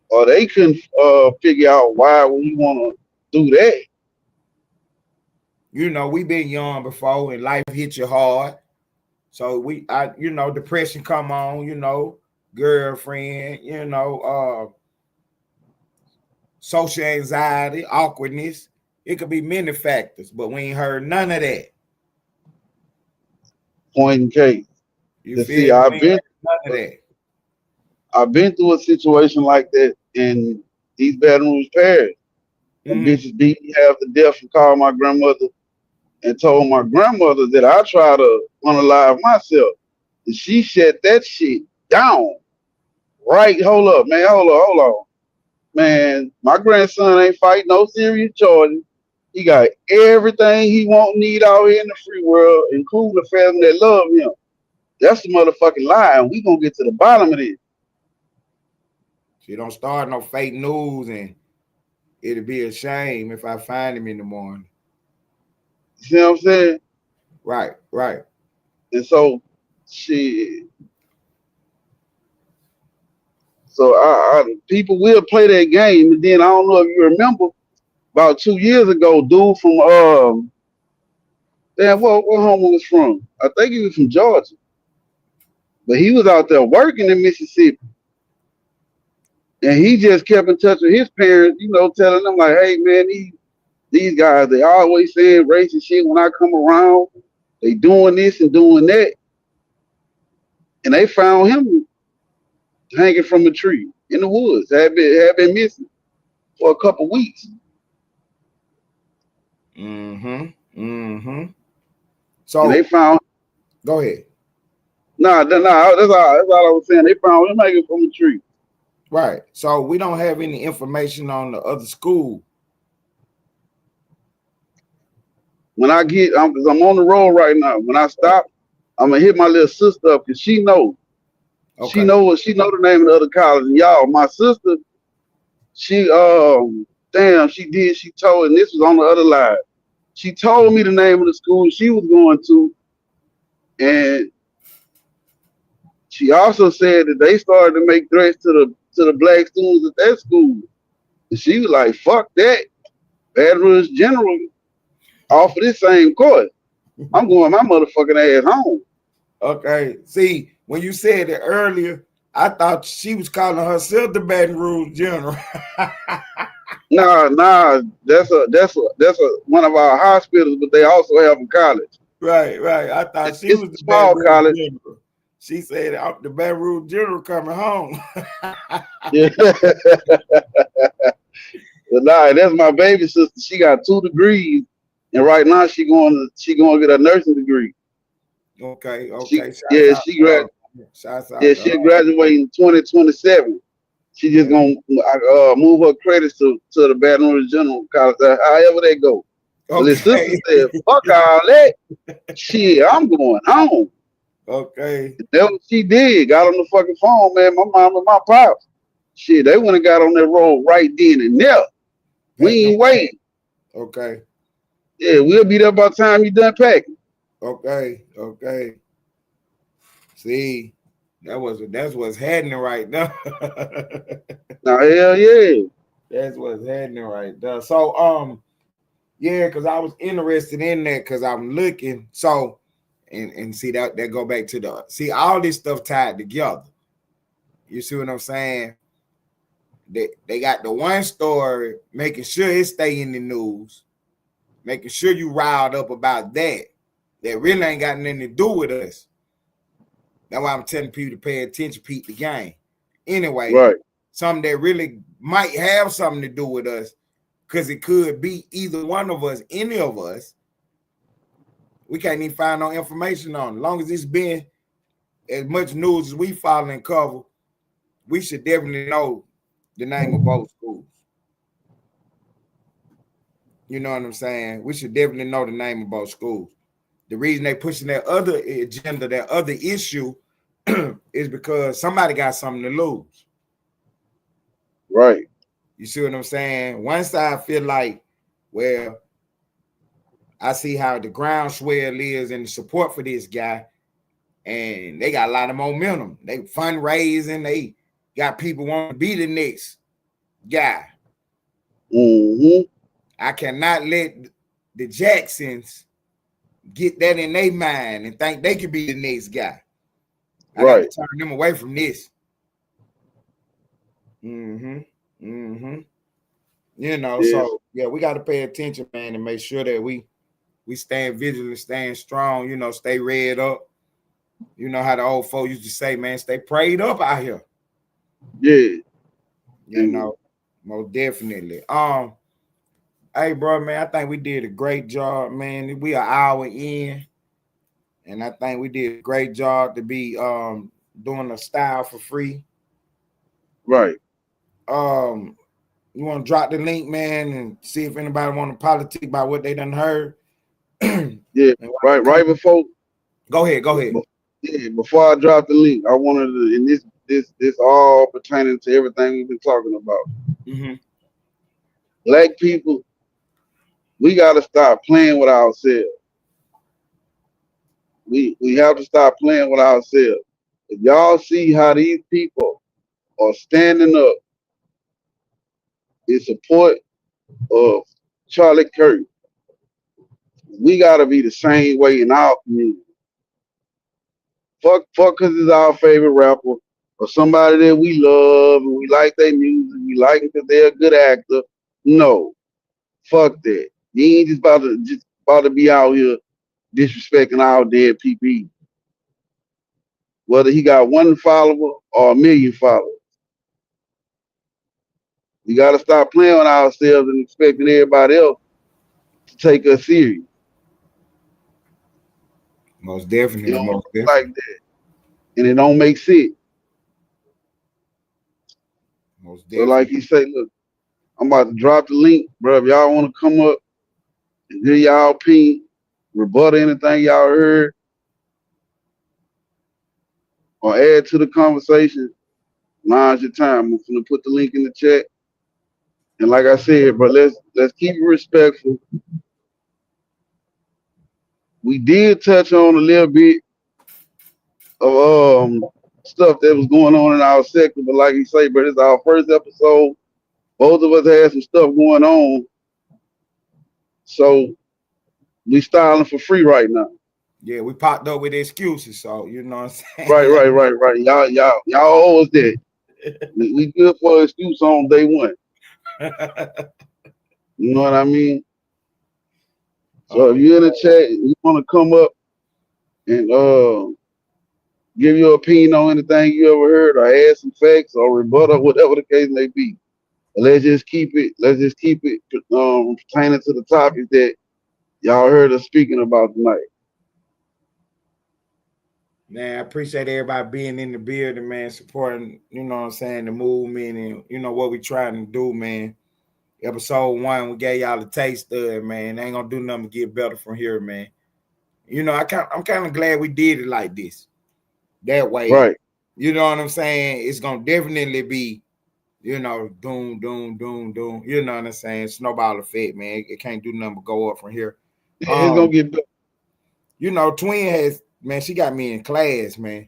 or they couldn't figure out why would he want to do that. You know, we've been young before and life hit you hard. So you know, depression come on, you know, girlfriend, you know, social anxiety, awkwardness. It could be many factors, but we ain't heard none of that. Point in case. You feel See, I've been none of that. I've been through a situation like that in East Baton Rouge Parish. Mhm. Bitches beat me half to death and called my grandmother and told my grandmother that I try to unalive myself. And she shut that shit down. Right, hold up, man, hold on. Man, my grandson ain't fighting no serious charges. He got everything he want and need out here in the free world, including the family that love him. That's the motherfucking lie, and we gonna get to the bottom of this. She don't start no fake news, and it'd be a shame if I find him in the morning. You see what I'm saying? Right, right. And so, shit. So people will play that game, and then I don't know if you remember about 2 years ago, dude from damn, what home was from? I think he was from Georgia, but he was out there working in Mississippi, and he just kept in touch with his parents, you know, telling them like, "Hey, man, these guys, they always saying racist shit when I come around. They doing this and doing that," and they found him hanging from a tree in the woods. Had been missing for a couple weeks. So and they found. Go ahead. Nah, that's all I was saying. They found him hanging from a tree. Right. So we don't have any information on the other school. When I get, cause I'm on the road right now. When I stop, I'm gonna hit my little sister up because she know. Okay. She know the name of the other college. And y'all, my sister, she she told, and this was on the other line. She told me the name of the school she was going to, and she also said that they started to make threats to the black students at that school. And she was like, "Fuck that, Baton Rouge General off of this same course. I'm going my motherfucking ass home." Okay. See, when you said it earlier, I thought she was calling herself the Baton Rouge General. Nah, that's one of our hospitals, but they also have a college. Right. I thought she It's was a the small Baton Rouge college. General. She said, the Baton Rouge General coming home. Yeah. But nah, that's my baby sister. She got 2 degrees, and right now she going to get a nursing degree. Okay. Shouts out. She'll graduate in 2027. She just gonna move her credits to the Baton Rouge General College, however they go. But his sister said, "Fuck all that. Shit, I'm going home." Okay. That's what she did. Got on the fucking phone, man. My mom and my pops. Shit, they went and got on that road right then and there. We ain't waiting. Okay. Yeah, we'll be there by the time you done packing. Okay. See, that's what's happening right now. Now, hell yeah. That's what's happening right there. So, yeah, because I was interested in that because I'm looking. So, and see that go back to all this stuff tied together. You see what I'm saying? They got the one story, making sure it stay in the news, making sure you riled up about that really ain't got nothing to do with us. That's why I'm telling people to pay attention, peep the game. Anyway, Right. something that really might have something to do with us, because it could be either one of us, any of us. We can't even find no information on it. As long as it's been as much news as we follow and cover, we should definitely know the name of both schools. You know what I'm saying? We should definitely know the name of both schools. The reason they pushing that other agenda, that other issue, is because somebody got something to lose. Right. You see what I'm saying? One side feel like, well, I see how the groundswell is and the support for this guy, and they got a lot of momentum. They fundraising, they got people wanting to be the next guy. Mm-hmm. I cannot let the Jacksons get that in their mind and think they could be the next guy. I got to turn them away from this. You know, so yeah, we got to pay attention, man, and make sure that we stand vigilant, stand strong, you know, stay read up. You know how the old folks used to say, man, stay prayed up out here. Yeah. You know, most definitely. Hey, bro, man, I think we did a great job, man. We are an hour in, and I think we did a great job to be doing a style for free. Right. You want to drop the link, man, and see if anybody want to politic about what they done heard. Yeah, right before. Go ahead. Yeah, before I drop the link, I wanted to, and this all pertaining to everything we've been talking about. Black people, we got to stop playing with ourselves. We have to stop playing with ourselves. If y'all see how these people are standing up in support of Charlie Kirk, we got to be the same way in our community. Fuck, because it's our favorite rapper or somebody that we love and we like their music, we like it because they're a good actor. No, fuck that. You ain't just about to be out here disrespecting our dead people. Whether he got one follower or a million followers. We got to stop playing with ourselves and expecting everybody else to take us serious. Most definitely. It don't look like that. And it don't make sense. Most so like you say, look, I'm about to drop the link, bro. If y'all want to come up and give y'all opinion, rebuttal anything y'all heard, or add to the conversation, now's your time. I'm gonna put the link in the chat. And like I said, bro, let's keep it respectful. We did touch on a little bit of stuff that was going on in our sector, but like you say, bro, this is our first episode. Both of us had some stuff going on, so we styling for free right now. Yeah, we popped up with excuses, so you know what I'm saying. Right. Y'all owe us that. we good for an excuse on day one. You know what I mean? So if you're in the chat, you want to come up and give your opinion on anything you ever heard, or add some facts, or rebuttal, whatever the case may be. Let's just keep it pertaining to the topic that y'all heard us speaking about tonight. Man, I appreciate everybody being in the building, man, supporting, you know what I'm saying, the movement and, you know, what we trying to do, man. Episode 1, we gave y'all a taste of it, man. Ain't gonna do nothing to get better from here, man. You know, I'm kind of glad we did it like this. That way, right? You know what I'm saying? It's gonna definitely be, you know, doom. You know what I'm saying? Snowball effect, man. It can't do nothing but go up from here. Yeah, it's gonna get better. You know, Twin has, man, she got me in class, man.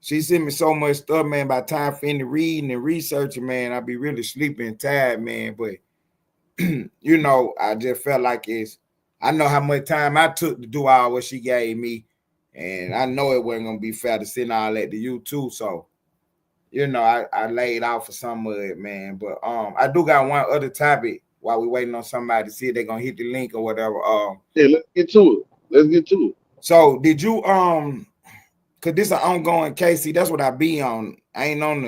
She sent me so much stuff, man. By the time for the reading and researching, man, I'd be really sleepy and tired, man. But you know, I just felt like I know how much time I took to do all what she gave me, and I know it wasn't gonna be fair to send all that to you too. So, you know, I laid out for some of it, man. But I do got one other topic while we waiting on somebody to see if they're gonna hit the link or whatever. Yeah, let's get to it. Let's get to it. So did you cause this is an ongoing case? See, that's what I be on. I ain't on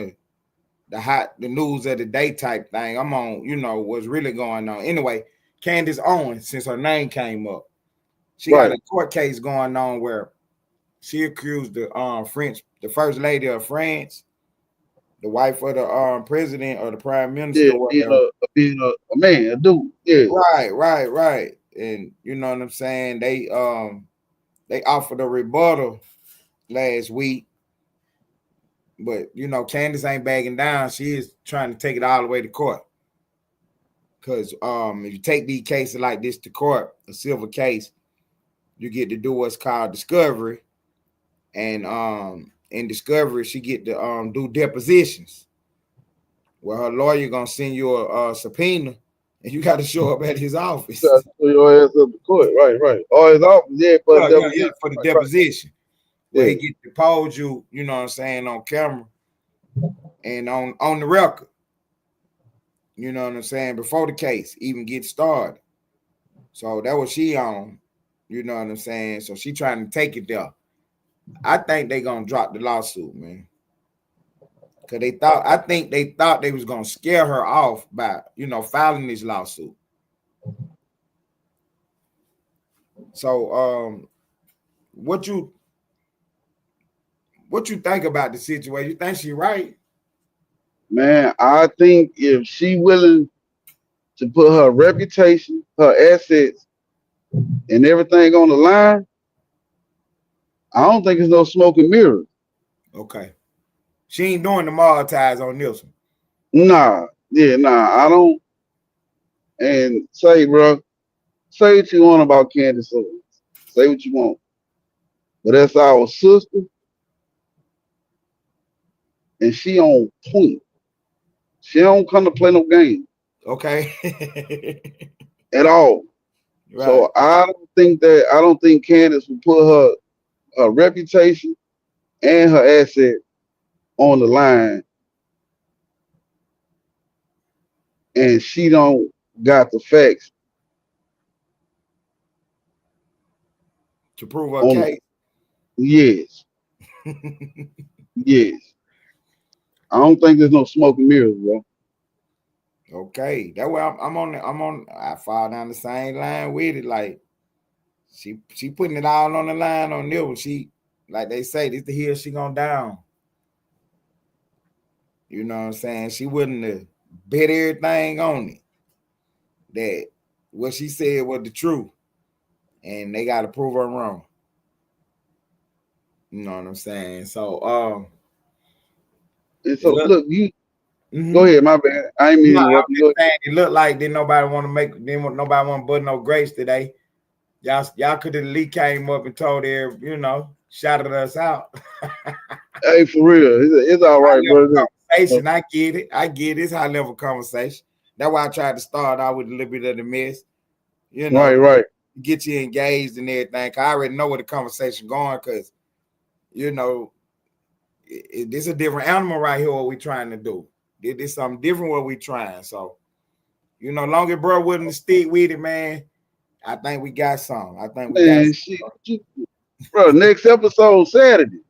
the news of the day type thing. I'm on, what's really going on. Anyway, Candace Owens, since her name came up, she got a court case going on where she accused the first lady of France, the wife of the president or the prime minister, being a man, a dude. Yeah. Right. And you know what I'm saying? They offered a rebuttal last week. But Candace ain't bagging down. She is trying to take it all the way to court. Because if you take these cases like this to court, a civil case, you get to do what's called discovery. And in discovery, she get to do depositions. Well, her lawyer gonna send you a subpoena, and you got to show up at his office. You got to show your ass up to court, right. Or his office, for the deposition. Where he get to pose you, you know what I'm saying, on camera and on the record. You know what I'm saying? Before the case even gets started. So that was she on. You know what I'm saying? So she trying to take it there. I think they gonna drop the lawsuit, man. Cause I think they thought they was gonna scare her off by filing this lawsuit. So what you think about the situation? You think she right? Man, I think if she willing to put her reputation, her assets, and everything on the line, I don't think it's no smoke and mirrors. Okay. She ain't doing the monetize on this one. Nah, I don't. And say what you want about Candace Owens. Say what you want. But that's our sister. And she on point. She don't come to play no game. Okay. At all. Right. So I don't think Candace will put her reputation and her asset on the line. And she don't got the facts to prove her case. Yes. Yes. I don't think there's no smoke and mirrors, bro. Okay, that way I fall down the same line with it. Like she putting it all on the line on there. She, like they say, this the hill she gonna down. You know what I'm saying? She wouldn't have bet everything on it. That what she said was the truth. And they gotta prove her wrong. You know what I'm saying? So and so look, you go ahead, my bad. I ain't mean to it looked like nobody want to button no grapes today. Y'all could have at least came up and told her, shouted us out. Hey, for real. It's all right, brother. Conversation. I get it. It's high level conversation. That's why I tried to start out with a little bit of the mess. Right. Get you engaged and everything. I already know where the conversation going because, this is a different animal right here, what we trying to do. This is something different what we trying. So, long as bro wouldn't stick with it, man, I think we got some. Bro, next episode Saturday.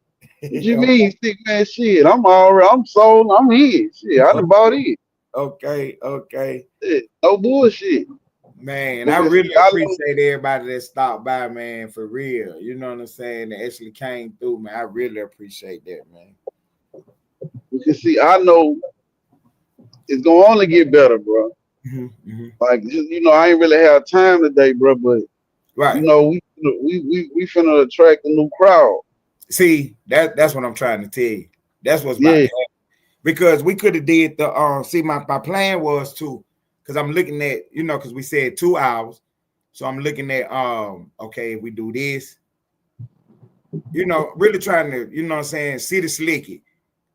What you mean, stick man? Shit, I'm sold. I'm in. Shit, I done bought in. Okay. Shit, no bullshit. Man, I really appreciate everybody that stopped by, man, for real. You know what I'm saying? That actually came through, man. I really appreciate that, man. You see, I know it's gonna only get better, bro. Mm-hmm. Like, I ain't really have time today, bro, but right. We finna attract a new crowd. See, that's what I'm trying to tell you. That's what's about to happen. Because we could have did the see, my plan was to, because I'm looking at, because we said 2 hours. So I'm looking at okay, if we do this, really trying to, see the slicky,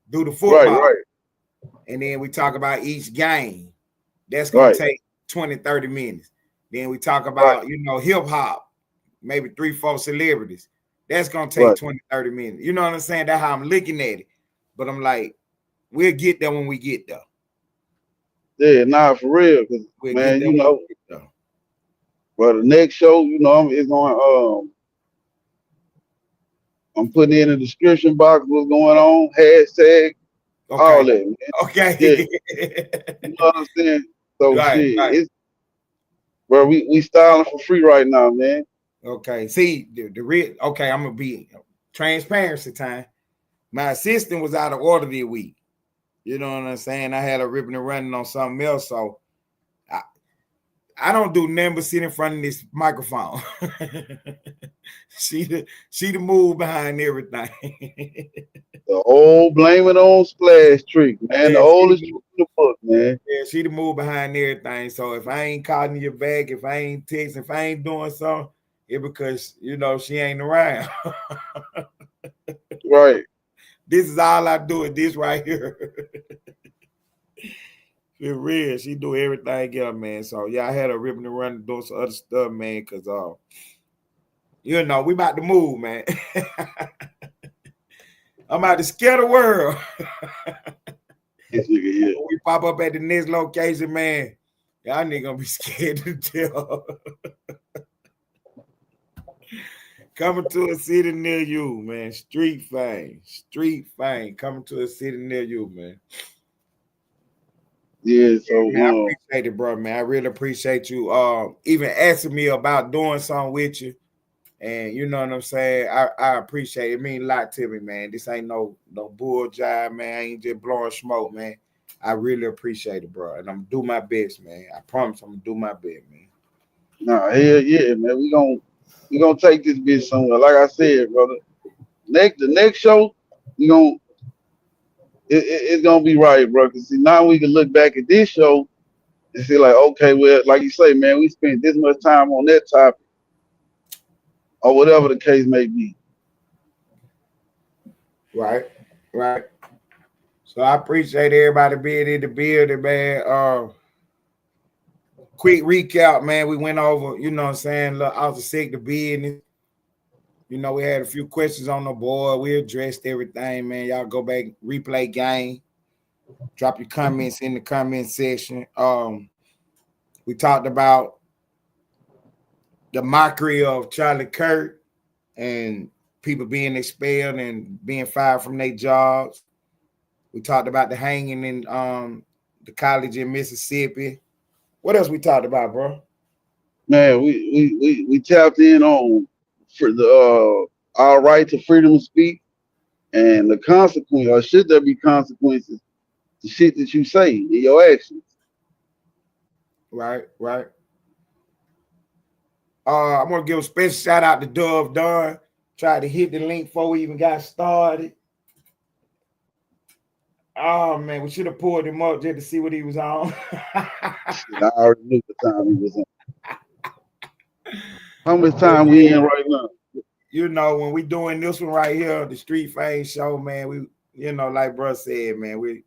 do the football. Right. And then we talk about each game. That's gonna take 20-30 minutes. Then we talk about, hip hop, maybe 3-4 celebrities. That's gonna take 20-30 minutes. You know what I'm saying? That's how I'm looking at it. But I'm like, we'll get there when we get there. Yeah, nah, for real. Cause We'll get man, that you know, though. but the next show, you know, it's going. I'm putting in the description box what's going on, hashtag, all Okay. that, man. Yeah, Okay. you know what I'm saying. So Right, shit, right. it's bro, we styling for free right now, man. Okay. See, the real okay, I'm gonna be transparency time. My assistant was out of order this week. You know what I'm saying? I had a ripping and running on something else. So I don't do nothing but sit in front of this microphone. she the move behind everything. The old blame it on Splash trick, man. The Yeah, oldest trick in the book, man. she the move behind everything. So if I ain't calling you back, if I ain't texting, if I ain't doing something, it's because she ain't around. Right. This is all I do is this right here. For real, she do everything else, man. So yeah, I had a ripping and running doing some other stuff, man, because we about to move, man. I'm about to scare the world. This nigga here. When we pop up at the next location, man, y'all nigga gonna be scared to death. Coming to a city near you, man. Street fame. Coming to a city near you, man. Yeah, so Man, I appreciate it, bro, man. I really appreciate you even asking me about doing something with you. And you know what I'm saying? I appreciate it. It means a lot to me, man. This ain't no bull jive, man. I ain't just blowing smoke, man. I really appreciate it, bro. And I'm gonna do my best, man. I promise I'm gonna do my best, man. nah, hell yeah, man. We gonna take this bitch somewhere. Like I said, brother. The next show, we gonna it's gonna be right, bro. Cause see, now we can look back at this show and see like, okay, well, like you say, man, we spent this much time on that topic, or whatever the case may be. Right. So I appreciate everybody being in the building, man. Quick recap, man. We went over, you know what I'm saying, look, I was sick to business. We had a few questions on the board. We addressed everything, man. Y'all go back, replay game. Drop your comments in the comment section. We talked about the mockery of Charlie Kirk and people being expelled and being fired from their jobs. We talked about the hanging in the college in Mississippi. What else we talked about, bro? Man, we tapped in on for the our right to freedom of speech and the consequence, or should there be consequences to shit that you say in your actions. Right. I'm gonna give a special shout out to Dove Dunn. Tried to hit the link before we even got started. Oh man, we should have pulled him up just to see what he was on. Shit, I already knew the time he was on. How much time we in right now? When we doing this one right here, the Street Fame Show, man, we, like bro said, man, we,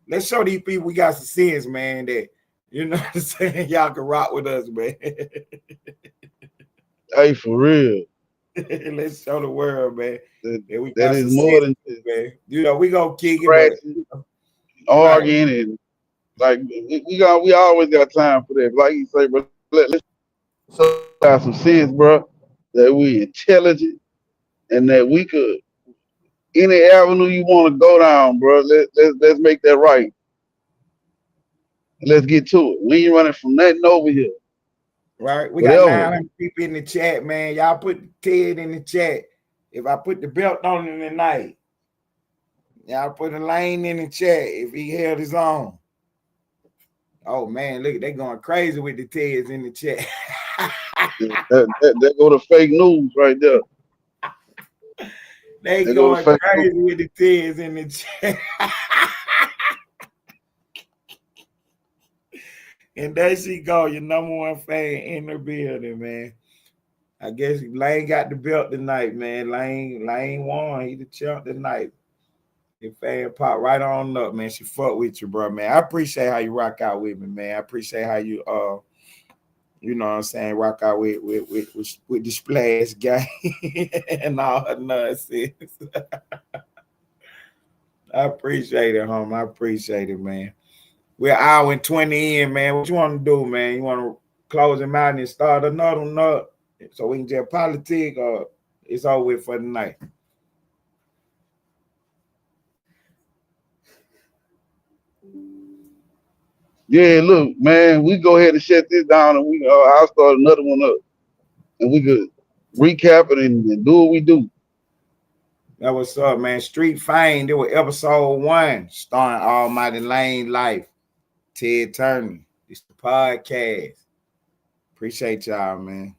let's show these people we got some sense, man, that, what I'm saying, y'all can rock with us, man. Hey, for real. Let's show the world, man. We That got is some more sense, than man. We gonna kick it, scratching, but arguing, and like we always got time for that. Like you say, bro, let's got some sense, bro. That we intelligent and that we could any avenue you want to go down, bro. Let's make that right. Let's get to it. We ain't running from nothing over here. right. We got Whatever. 900 people in the chat, man. Y'all put Ted in the chat. If I put the belt on him tonight, y'all put a lane in the chat if he held his own. Oh man, look, they going crazy with the Teds in the chat. That go to fake news right there. They going crazy with the Teds in the chat. And there she go, your number one fan in the building, man. I guess Lane got the belt tonight, man. Lane won. He the champ tonight. Your fan pop right on up, man. She fuck with you, bro, man. I appreciate how you rock out with me, man. I appreciate how you you know what I'm saying, rock out with the Splash guy and all her nonsense. I appreciate it, home. I appreciate it, man. We're an hour and 20 in, man. What you want to do, man? You want to close him out and start another one so we can just politic, or it's all with for the night? Yeah, look, man, we go ahead and shut this down, and I'll start another one up, and we could recap it and do what we do. That what's up, man. Street Fame. It was episode 1, starring Almighty Lane Life. Ted Turner. It's the podcast. Appreciate y'all, man.